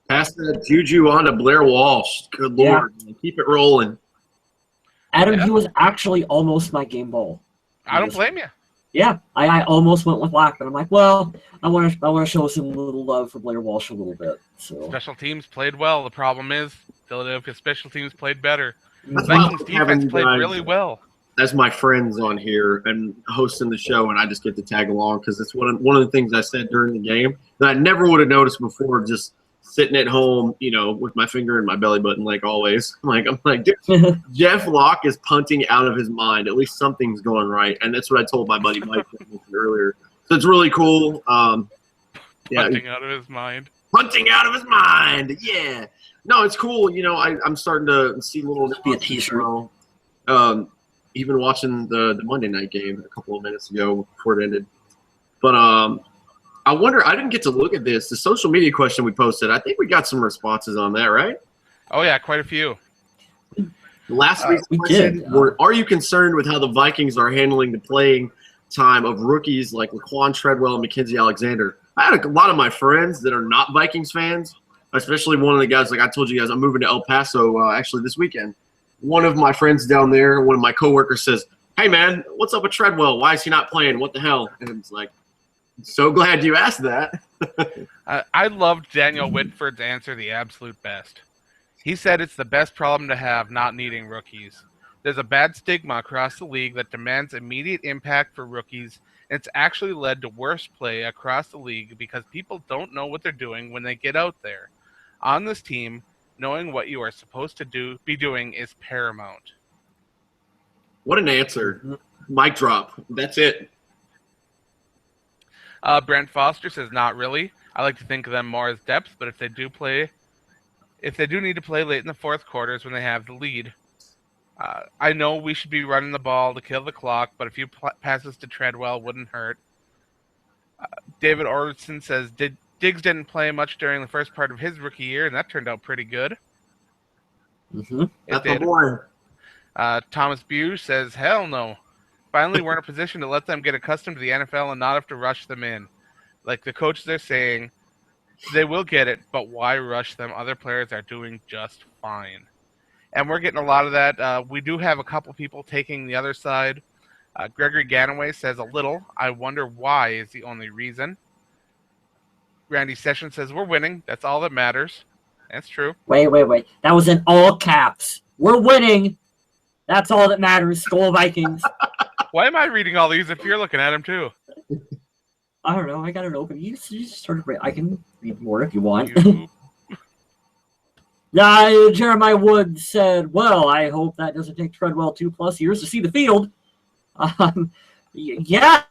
Pass that juju on to Blair Walsh. Good Lord. Keep it rolling. Adam, he was actually almost my game ball. I don't blame you. Yeah, I almost went with Locke, but I'm like, well, I want to show some little love for Blair Walsh a little bit. So special teams played well. The problem is Philadelphia special teams played better. Vikings defense played really well. As my friends on here and hosting the show, and I just get to tag along because it's one of the things I said during the game that I never would have noticed before, just sitting at home, with my finger in my belly button like always. I'm like, dude, Jeff Locke is punting out of his mind. At least something's going right, and that's what I told my buddy Mike earlier. So it's really cool. Punting out of his mind. Punting out of his mind. Yeah. No, it's cool. I'm starting to see little. Be a t-shirt. Even watching the Monday night game a couple of minutes ago before it ended. But I wonder, I didn't get to look at this. The social media question we posted, I think we got some responses on that, right? Oh, yeah, quite a few. Last week's question, are you concerned with how the Vikings are handling the playing time of rookies like Laquan Treadwell and Mackenzie Alexander? I had a lot of my friends that are not Vikings fans, especially one of the guys, like I told you guys, I'm moving to El Paso actually this weekend. One of my friends down there, one of my coworkers says, hey, man, what's up with Treadwell? Why is he not playing? What the hell? And it's like, so glad you asked that. I loved Daniel Whitford's answer the absolute best. He said it's the best problem to have, not needing rookies. There's a bad stigma across the league that demands immediate impact for rookies, and it's actually led to worse play across the league because people don't know what they're doing when they get out there. On this team, knowing what you are supposed to be doing is paramount. What an answer. Mic drop. That's it. Brent Foster says, not really. I like to think of them more as depth, but if they do need to play late in the fourth quarters when they have the lead, I know we should be running the ball to kill the clock, but a few passes to Treadwell wouldn't hurt. David Orson says, Diggs didn't play much during the first part of his rookie year, and that turned out pretty good. Mm-hmm. That's my boy. Thomas Buse says, hell no. Finally, we're in a position to let them get accustomed to the NFL and not have to rush them in. Like the coaches are saying, they will get it, but why rush them? Other players are doing just fine. And we're getting a lot of that. We do have a couple people taking the other side. Gregory Ganaway says a little. I wonder why is the only reason. Randy Sessions says we're winning. That's all that matters. That's true. Wait. That was in all caps. We're winning. That's all that matters. Skol Vikings. Why am I reading all these if you're looking at them too? I don't know. I got it open. You just started. I can read more if you want. Jeremiah Wood said, well, I hope that doesn't take Treadwell 2+ years to see the field. Yeah.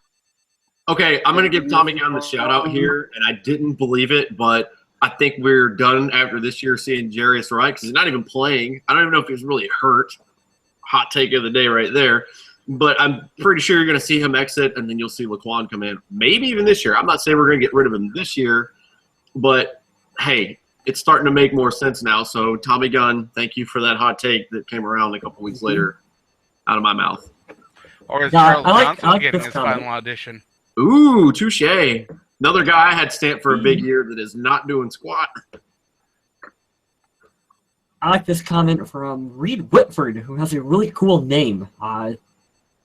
Okay, I'm going to give Tommy Gunn the shout-out here, and I didn't believe it, but I think we're done after this year seeing Jarius Wright because he's not even playing. I don't even know if he was really hurt. Hot take of the day right there. But I'm pretty sure you're going to see him exit, and then you'll see Laquan come in. Maybe even this year. I'm not saying we're going to get rid of him this year, but, hey, it's starting to make more sense now. So, Tommy Gunn, thank you for that hot take that came around a couple weeks later out of my mouth. Or is Charles Johnson getting his final audition? Ooh, touche. Another guy I had stamped for a big year that is not doing squat. I like this comment from Reed Whitford, who has a really cool name.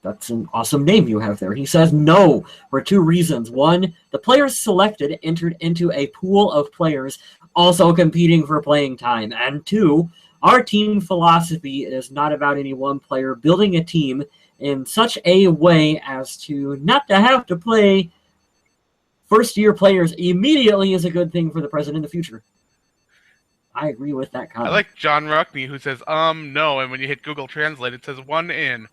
That's an awesome name you have there. He says no for 2 reasons. 1, the players selected entered into a pool of players also competing for playing time. And 2, our team philosophy is not about any one player building a team in such a way as to not to have to play first-year players immediately is a good thing for the present and the future. I agree with that comment. I like John Ruckney, who says, no, and when you hit Google Translate, it says 1 in.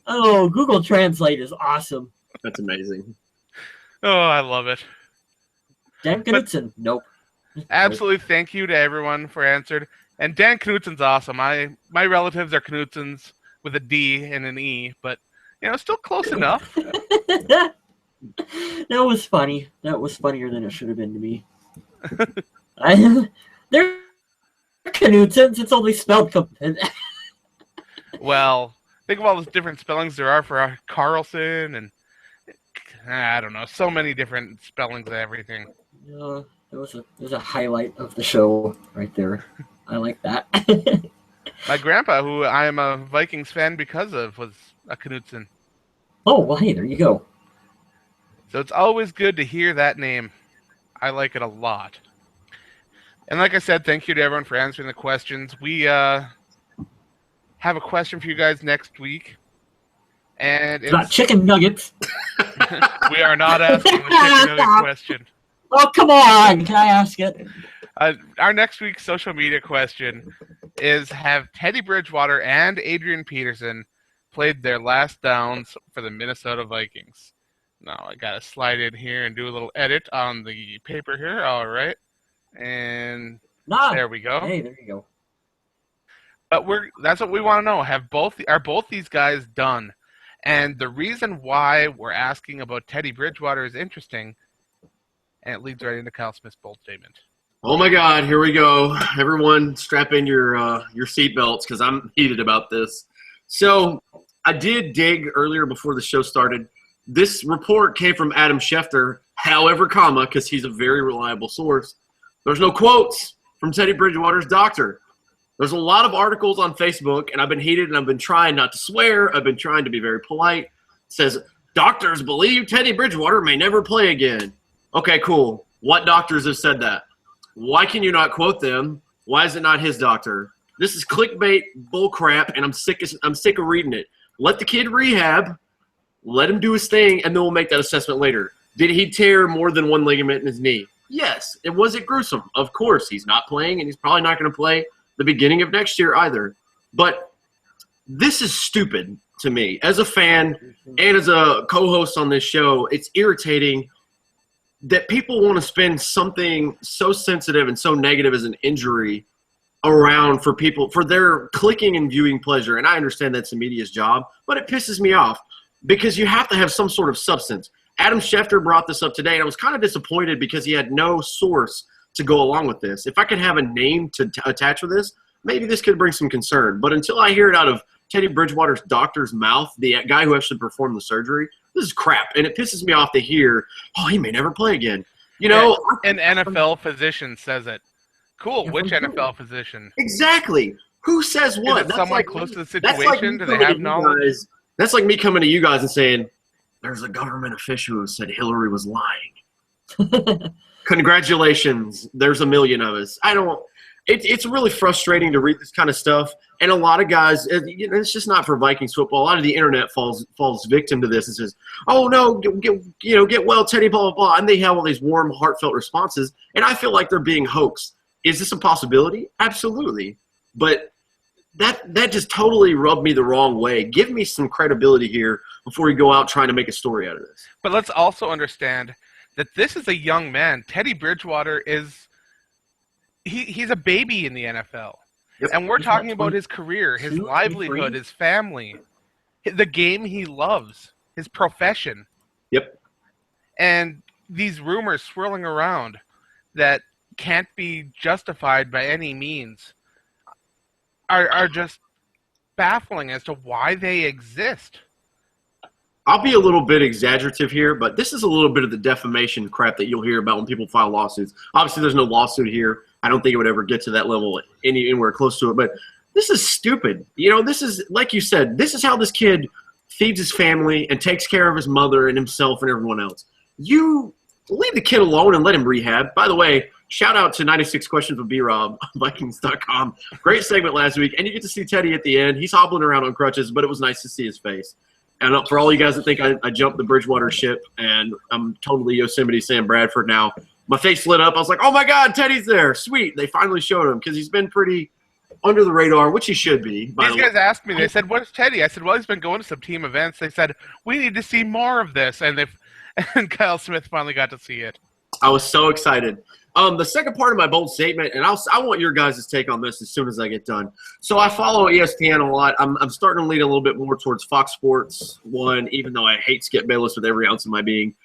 Oh, Google Translate is awesome. That's amazing. Oh, I love it. Dan Knutson, nope. Absolutely, thank you to everyone for answered. And Dan Knutson's awesome. My relatives are Knutsons with a D and an E, but still close enough. That was funny. That was funnier than it should have been to me. They're Knutsons. It's only spelled. Well, think of all the different spellings there are for Carlson, and I don't know, so many different spellings of everything. There's a highlight of the show right there. I like that. My grandpa, who I am a Vikings fan because of, was a Knutson. Oh, well, hey, there you go. So it's always good to hear that name. I like it a lot. And like I said, thank you to everyone for answering the questions. We have a question for you guys next week. And it's about chicken nuggets. We are not asking the chicken nugget question. Oh, come on. Can I ask it? Our next week's social media question is, have Teddy Bridgewater and Adrian Peterson played their last downs for the Minnesota Vikings? Now, I got to slide in here and do a little edit on the paper here. All right. And there we go. Hey, there you go. But that's what we want to know. Are both these guys done? And the reason why we're asking about Teddy Bridgewater is interesting, and it leads right into Kyle Smith's bold statement. Oh my God, here we go. Everyone strap in your seatbelts because I'm heated about this. So I did dig earlier before the show started. This report came from Adam Schefter, however, because he's a very reliable source. There's no quotes from Teddy Bridgewater's doctor. There's a lot of articles on Facebook, and I've been heated, and I've been trying not to swear. I've been trying to be very polite. It says, doctors believe Teddy Bridgewater may never play again. Okay, cool. What doctors have said that? Why can you not quote them? Why is it not his doctor? This is clickbait bullcrap, and I'm sick of reading it. Let the kid rehab, let him do his thing, and then we'll make that assessment later. Did he tear more than one ligament in his knee? Yes. Was it gruesome? Of course. He's not playing, and he's probably not going to play the beginning of next year either. But this is stupid to me. As a fan and as a co-host on this show, it's irritating that people want to spend something so sensitive and so negative as an injury around for people for their clicking and viewing pleasure. And I understand that's the media's job, but it pisses me off because you have to have some sort of substance. Adam Schefter brought this up today, and I was kind of disappointed because he had no source to go along with this. If I could have a name to attach with this, maybe this could bring some concern. But until I hear it out of Teddy Bridgewater's doctor's mouth, the guy who actually performed the surgery, this is crap. And it pisses me off to hear, oh, he may never play again. You know, an NFL physician says it. Cool. Which NFL physician? Exactly. Who says what? Is it someone close to the situation? Do they have knowledge? That's like me coming to you guys and saying, there's a government official who said Hillary was lying. Congratulations. There's a million of us. It's really frustrating to read this kind of stuff. And a lot of guys, it's just not for Vikings football. A lot of the internet falls victim to this and says, oh, no, get well, Teddy, blah, blah, blah. And they have all these warm, heartfelt responses. And I feel like they're being hoaxed. Is this a possibility? Absolutely. But that just totally rubbed me the wrong way. Give me some credibility here before you go out trying to make a story out of this. But let's also understand that this is a young man. Teddy Bridgewater is he's a baby in the NFL. Yep. And we're talking about his career, his livelihood, his family, the game he loves, his profession. Yep. And these rumors swirling around that can't be justified by any means are just baffling as to why they exist. I'll be a little bit exaggerative here, but this is a little bit of the defamation crap that you'll hear about when people file lawsuits. Obviously, there's no lawsuit here. I don't think it would ever get to that level anywhere close to it, but this is stupid. This is, like you said, this is how this kid feeds his family and takes care of his mother and himself and everyone else. You leave the kid alone and let him rehab. By the way, shout out to 96 Questions with B-Rob on Vikings.com. Great segment last week, and you get to see Teddy at the end. He's hobbling around on crutches, but it was nice to see his face. And for all you guys that think I jumped the Bridgewater ship and I'm totally Yosemite Sam Bradford now, my face lit up. I was like, oh, my God, Teddy's there. Sweet. They finally showed him because he's been pretty under the radar, which he should be. These guys asked me. They said, where's Teddy? I said, well, he's been going to some team events. They said, we need to see more of this. And Kyle Smith finally got to see it. I was so excited. The second part of my bold statement, and I want your guys' take on this as soon as I get done. So I follow ESPN a lot. I'm starting to lean a little bit more towards Fox Sports 1, even though I hate Skip Bayless with every ounce of my being.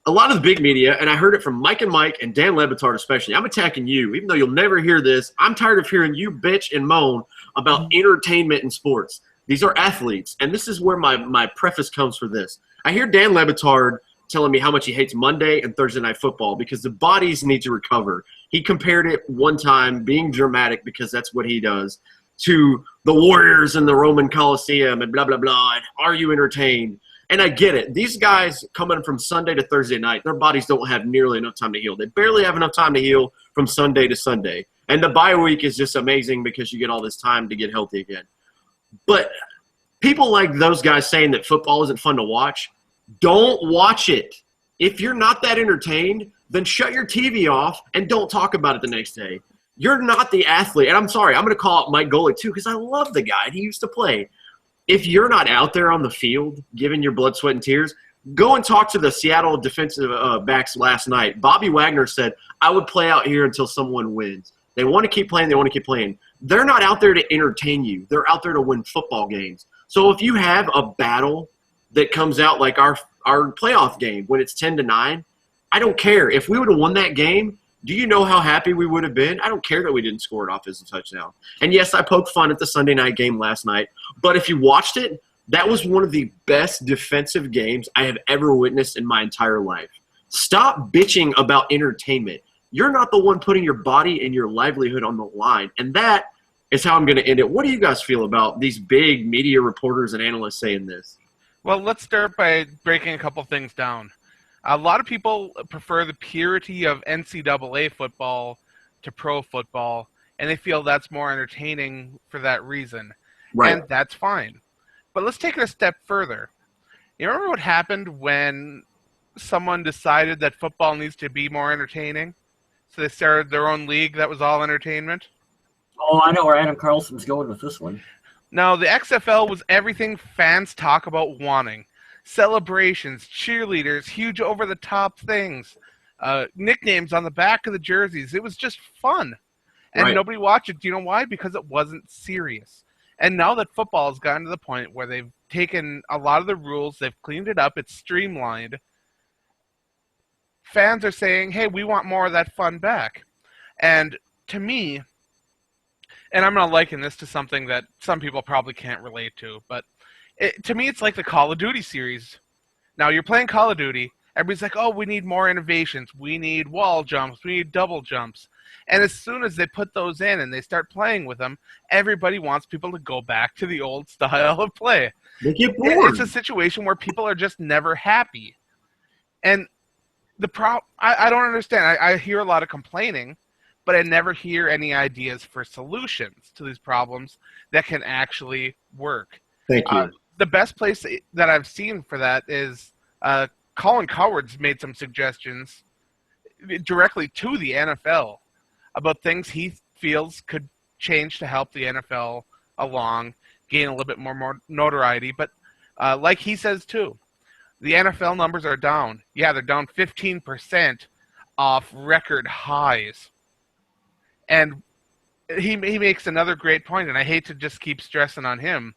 A lot of the big media, and I heard it from Mike and Mike and Dan Le Batard especially. I'm attacking you, even though you'll never hear this. I'm tired of hearing you bitch and moan about entertainment in sports. These are athletes, and this is where my preface comes for this. I hear Dan Le Batard telling me how much he hates Monday and Thursday Night Football because the bodies need to recover. He compared it one time, being dramatic because that's what he does, to the Warriors in the Roman Coliseum and blah, blah, blah. And are you entertained? And I get it. These guys coming from Sunday to Thursday night, their bodies don't have nearly enough time to heal. They barely have enough time to heal from Sunday to Sunday. And the bye week is just amazing because you get all this time to get healthy again. But people like those guys saying that football isn't fun to watch, don't watch it. If you're not that entertained, then shut your TV off and don't talk about it the next day. You're not the athlete. And I'm sorry, I'm going to call out Mike Golick too because I love the guy. He used to play. If you're not out there on the field giving your blood, sweat, and tears, go and talk to the Seattle defensive backs last night. Bobby Wagner said, I would play out here until someone wins. They want to keep playing. They want to keep playing. They're not out there to entertain you. They're out there to win football games. So if you have a battle that comes out like our playoff game when it's 10-9, I don't care. If we would have won that game, do you know how happy we would have been? I don't care that we didn't score an offensive touchdown. And, yes, I poked fun at the Sunday night game last night. But if you watched it, that was one of the best defensive games I have ever witnessed in my entire life. Stop bitching about entertainment. You're not the one putting your body and your livelihood on the line. And that is how I'm going to end it. What do you guys feel about these big media reporters and analysts saying this? Well, let's start by breaking a couple things down. A lot of people prefer the purity of NCAA football to pro football, and they feel that's more entertaining for that reason. Right. And that's fine. But let's take it a step further. You remember what happened when someone decided that football needs to be more entertaining? So they started their own league that was all entertainment? Oh, I know where Adam Carlson's going with this one. No, the XFL was everything fans talk about wanting. Celebrations, cheerleaders, huge over-the-top things, nicknames on the back of the jerseys. It was just fun. And nobody watched it. Do you know why? Because it wasn't serious. And now that football has gotten to the point where they've taken a lot of the rules, they've cleaned it up, it's streamlined, fans are saying, hey, we want more of that fun back. And to me, and I'm going to liken this to something that some people probably can't relate to, but to me it's like the Call of Duty series. Now, you're playing Call of Duty, everybody's like, oh, we need more innovations, we need wall jumps, we need double jumps. And as soon as they put those in and they start playing with them, everybody wants people to go back to the old style of play. They get bored. It's a situation where people are just never happy. And I don't understand. I hear a lot of complaining, but I never hear any ideas for solutions to these problems that can actually work. Thank you. The best place that I've seen for that is Colin Cowherd's made some suggestions directly to the NFL about things he feels could change to help the NFL along, gain a little bit more notoriety. But like he says too, the NFL numbers are down. Yeah, they're down 15% off record highs. And he makes another great point, and I hate to just keep stressing on him,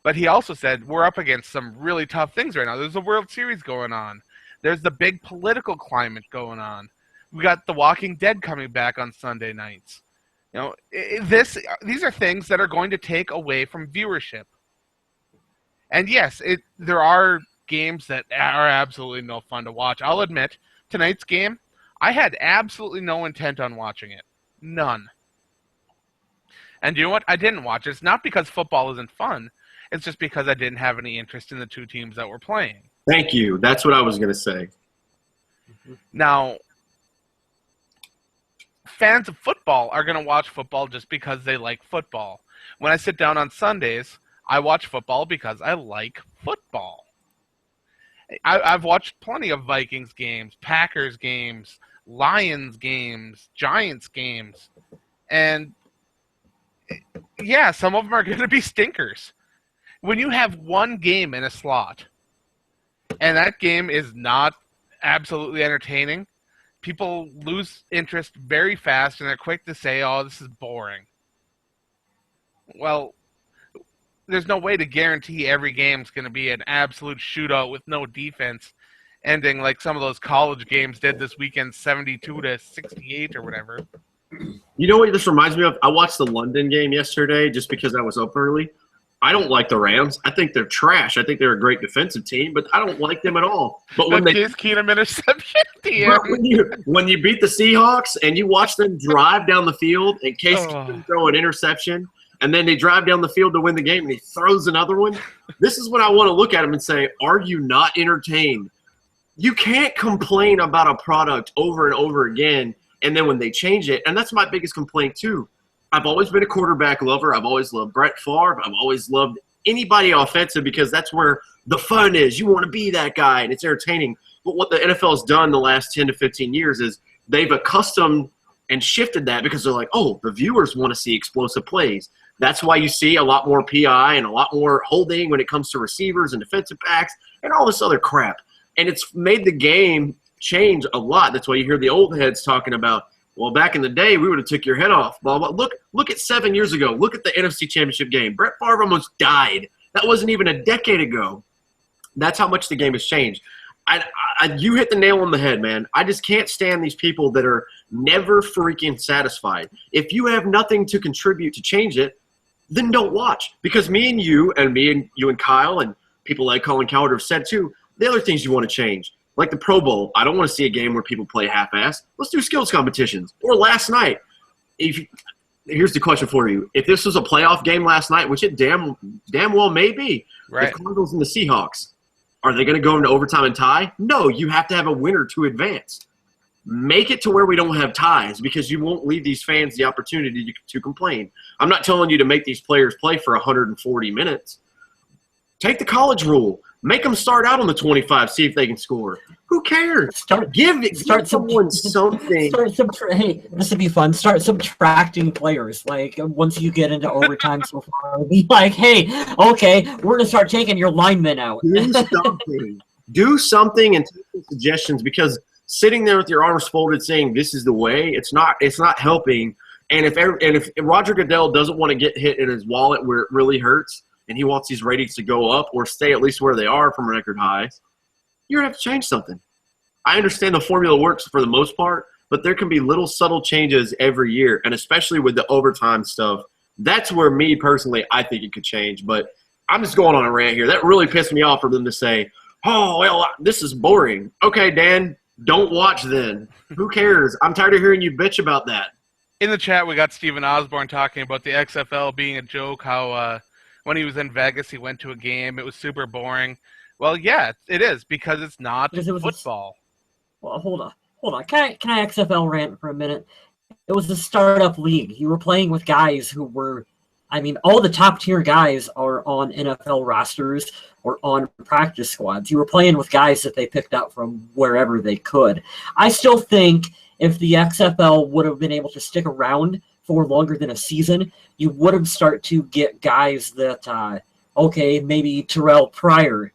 but he also said we're up against some really tough things right now. There's a World Series going on. There's the big political climate going on. We got The Walking Dead coming back on Sunday nights. You know, these are things that are going to take away from viewership. And yes, there are games that are absolutely no fun to watch. I'll admit, tonight's game, I had absolutely no intent on watching it. None. And you know what? I didn't watch it. It's not because football isn't fun. It's just because I didn't have any interest in the two teams that were playing. Thank you. That's what I was going to say. Now, fans of football are going to watch football just because they like football. When I sit down on Sundays, I watch football because I like football. I've watched plenty of Vikings games, Packers games, Lions games, Giants games. And yeah, some of them are going to be stinkers. When you have one game in a slot, and that game is not absolutely entertaining, people lose interest very fast, and they're quick to say, oh, this is boring. Well, there's no way to guarantee every game's going to be an absolute shootout with no defense, ending like some of those college games did this weekend, 72-68 or whatever. You know what this reminds me of? I watched the London game yesterday just because I was up early. I don't like the Rams. I think they're trash. I think they're a great defensive team, but I don't like them at all. But when Case Keenum interception at the end. When you beat the Seahawks and you watch them drive down the field and Case Keenum throw an interception, and then they drive down the field to win the game and he throws another one, this is when I want to look at him and say, are you not entertained? You can't complain about a product over and over again, and then when they change it, and that's my biggest complaint too. I've always been a quarterback lover. I've always loved Brett Favre. I've always loved anybody offensive because that's where the fun is. You want to be that guy, and it's entertaining. But what the NFL has done the last 10 to 15 years is they've accustomed and shifted that because they're like, oh, the viewers want to see explosive plays. That's why you see a lot more PI and a lot more holding when it comes to receivers and defensive backs and all this other crap. And it's made the game change a lot. That's why you hear the old heads talking about, well, back in the day, we would have took your head off. Blah, blah. Look at 7 years ago. Look at the NFC Championship game. Brett Favre almost died. That wasn't even a decade ago. That's how much the game has changed. You hit the nail on the head, man. I just can't stand these people that are never freaking satisfied. If you have nothing to contribute to change it, then don't watch. Because me and you and Kyle and people like Colin Cowherd have said too, the other things you want to change. Like the Pro Bowl, I don't want to see a game where people play half-assed. Let's do skills competitions. Or last night, here's the question for you. If this was a playoff game last night, which it damn well may be, right. The Cardinals and the Seahawks, Are they going to go into overtime and tie? No, you have to have a winner to advance. Make it to where we don't have ties because you won't leave these fans the opportunity to complain. I'm not telling you to make these players play for 140 minutes. Take the college rule. Make them start out on the 25, see if they can score. Who cares? Start someone something. Hey, this would be fun. Start subtracting players. Like once you get into overtime, so far, be like, hey, okay, we're gonna start taking your linemen out. Do something and take some suggestions because sitting there with your arms folded, saying this is the way, it's not helping. And if Roger Goodell doesn't want to get hit in his wallet where it really hurts, and he wants these ratings to go up or stay at least where they are from record highs, you're going to have to change something. I understand the formula works for the most part, but there can be little subtle changes every year, and especially with the overtime stuff. That's where me personally, I think it could change. But I'm just going on a rant here. That really pissed me off for them to say, oh, well, this is boring. Okay, Dan, don't watch then. Who cares? I'm tired of hearing you bitch about that. In the chat, we got Steven Osborne talking about the XFL being a joke, how when he was in Vegas, he went to a game. It was super boring. Well, yeah, it is because it's not football. Well, hold on. Can I XFL rant for a minute? It was a startup league. You were playing with guys who were, all the top tier guys are on NFL rosters or on practice squads. You were playing with guys that they picked up from wherever they could. I still think if the XFL would have been able to stick around for longer than a season, you would have started to get guys that, maybe Terrell Pryor,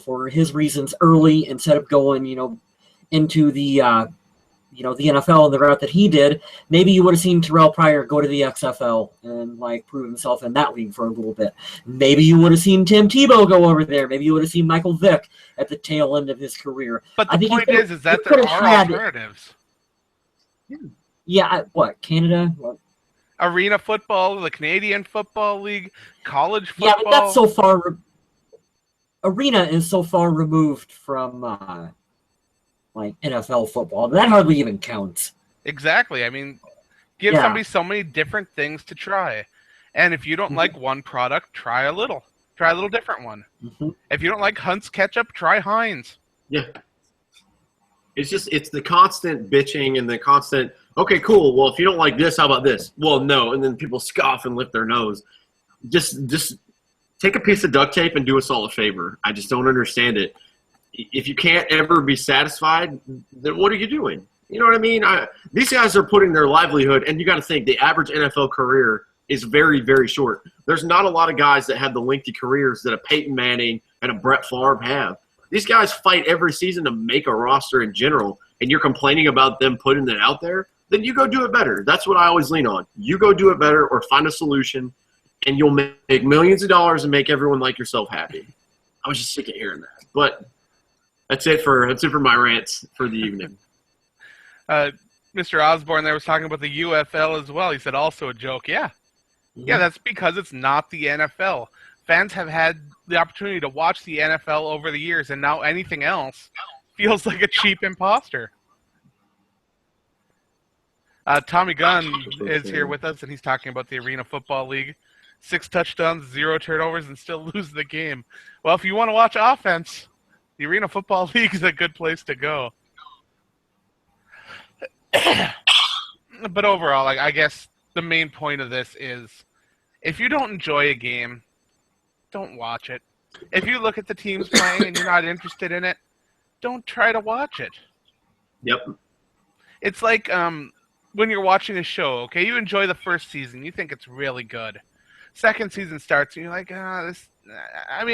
for his reasons early instead of going, into the, the NFL and the route that he did, maybe you would have seen Terrell Pryor go to the XFL and prove himself in that league for a little bit. Maybe you would have seen Tim Tebow go over there. Maybe you would have seen Michael Vick at the tail end of his career. But the point is that there are alternatives. Yeah, Canada? What? Arena football, the Canadian Football League, college football. Yeah, but that's so far. Arena is so far removed from NFL football. That hardly even counts. Exactly. Give somebody so many different things to try. And if you don't like one product, try a little different one. Mm-hmm. If you don't like Hunt's ketchup, try Heinz. Yeah. It's the constant bitching and the constant, okay, cool. Well, if you don't like this, how about this? Well, no. And then people scoff and lift their nose. Just take a piece of duct tape and do us all a favor. I just don't understand it. If you can't ever be satisfied, then what are you doing? You know what I mean? These guys are putting their livelihood, and you got to think the average NFL career is very, very short. There's not a lot of guys that have the lengthy careers that a Peyton Manning and a Brett Favre have. These guys fight every season to make a roster in general, and you're complaining about them putting it out there, then you go do it better. That's what I always lean on. You go do it better or find a solution, and you'll make millions of dollars and make everyone like yourself happy. I was just sick of hearing that. But that's it for my rants for the evening. Mr. Osborne there was talking about the UFL as well. He said also a joke. Yeah. Yeah, that's because it's not the NFL. Fans have had the opportunity to watch the NFL over the years, and now anything else feels like a cheap imposter. Tommy Gunn is here with us, and he's talking about the Arena Football League. 6 touchdowns, 0 turnovers, and still lose the game. Well, if you want to watch offense, the Arena Football League is a good place to go. But overall, I guess the main point of this is if you don't enjoy a game, don't watch it. If you look at the teams playing and you're not interested in it, don't try to watch it. Yep. It's like when you're watching a show, okay? You enjoy the first season. You think it's really good. Second season starts, and you're like, I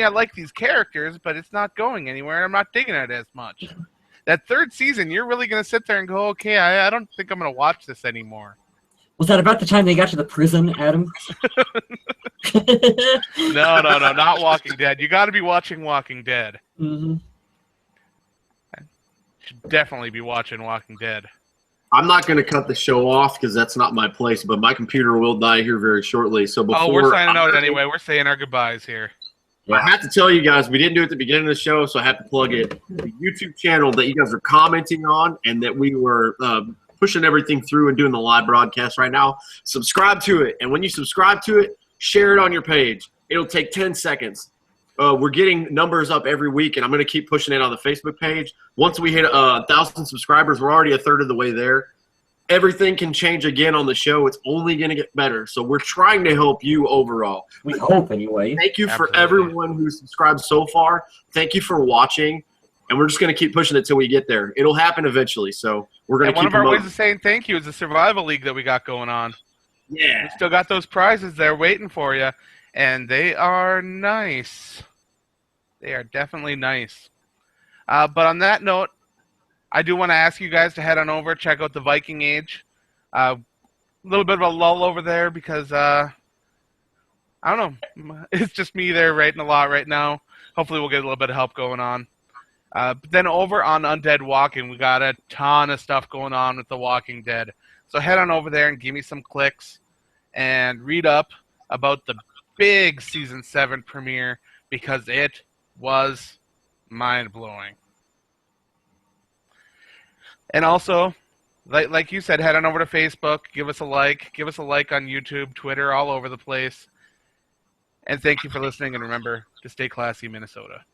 like these characters, but it's not going anywhere. I'm not digging it as much. That third season, you're really going to sit there and go, okay, I don't think I'm going to watch this anymore. Was that about the time they got to the prison, Adam? No, not Walking Dead. You got to be watching Walking Dead. Mm-hmm. Should definitely be watching Walking Dead. I'm not going to cut the show off because that's not my place, but my computer will die here very shortly. So before we're signing out anyway. We're saying our goodbyes here. I have to tell you guys, we didn't do it at the beginning of the show, so I have to plug it. The YouTube channel that you guys are commenting on and that we were pushing everything through and doing the live broadcast right now, subscribe to it. And when you subscribe to it, share it on your page. It'll take 10 seconds. We're getting numbers up every week, and I'm going to keep pushing it on the Facebook page. Once we hit 1,000 subscribers, we're already a third of the way there. Everything can change again on the show. It's only going to get better. So we're trying to help you overall. We hope, anyway. Thank you for everyone who's subscribed so far. Thank you for watching. And we're just going to keep pushing it till we get there. It'll happen eventually. So we're going to keep one of our ways of saying thank you is the Survival League that we got going on. Yeah. We still got those prizes there waiting for you. And they are nice. They are definitely nice. But on that note, I do want to ask you guys to head on over, check out the Viking Age. A little bit of a lull over there because, I don't know, it's just me there writing a lot right now. Hopefully we'll get a little bit of help going on. But then over on Undead Walking, we got a ton of stuff going on with The Walking Dead. So head on over there and give me some clicks and read up about the big Season 7 premiere because it was mind-blowing. And also, like you said, head on over to Facebook, give us a like on YouTube, Twitter, all over the place. And thank you for listening, and remember to stay classy, Minnesota.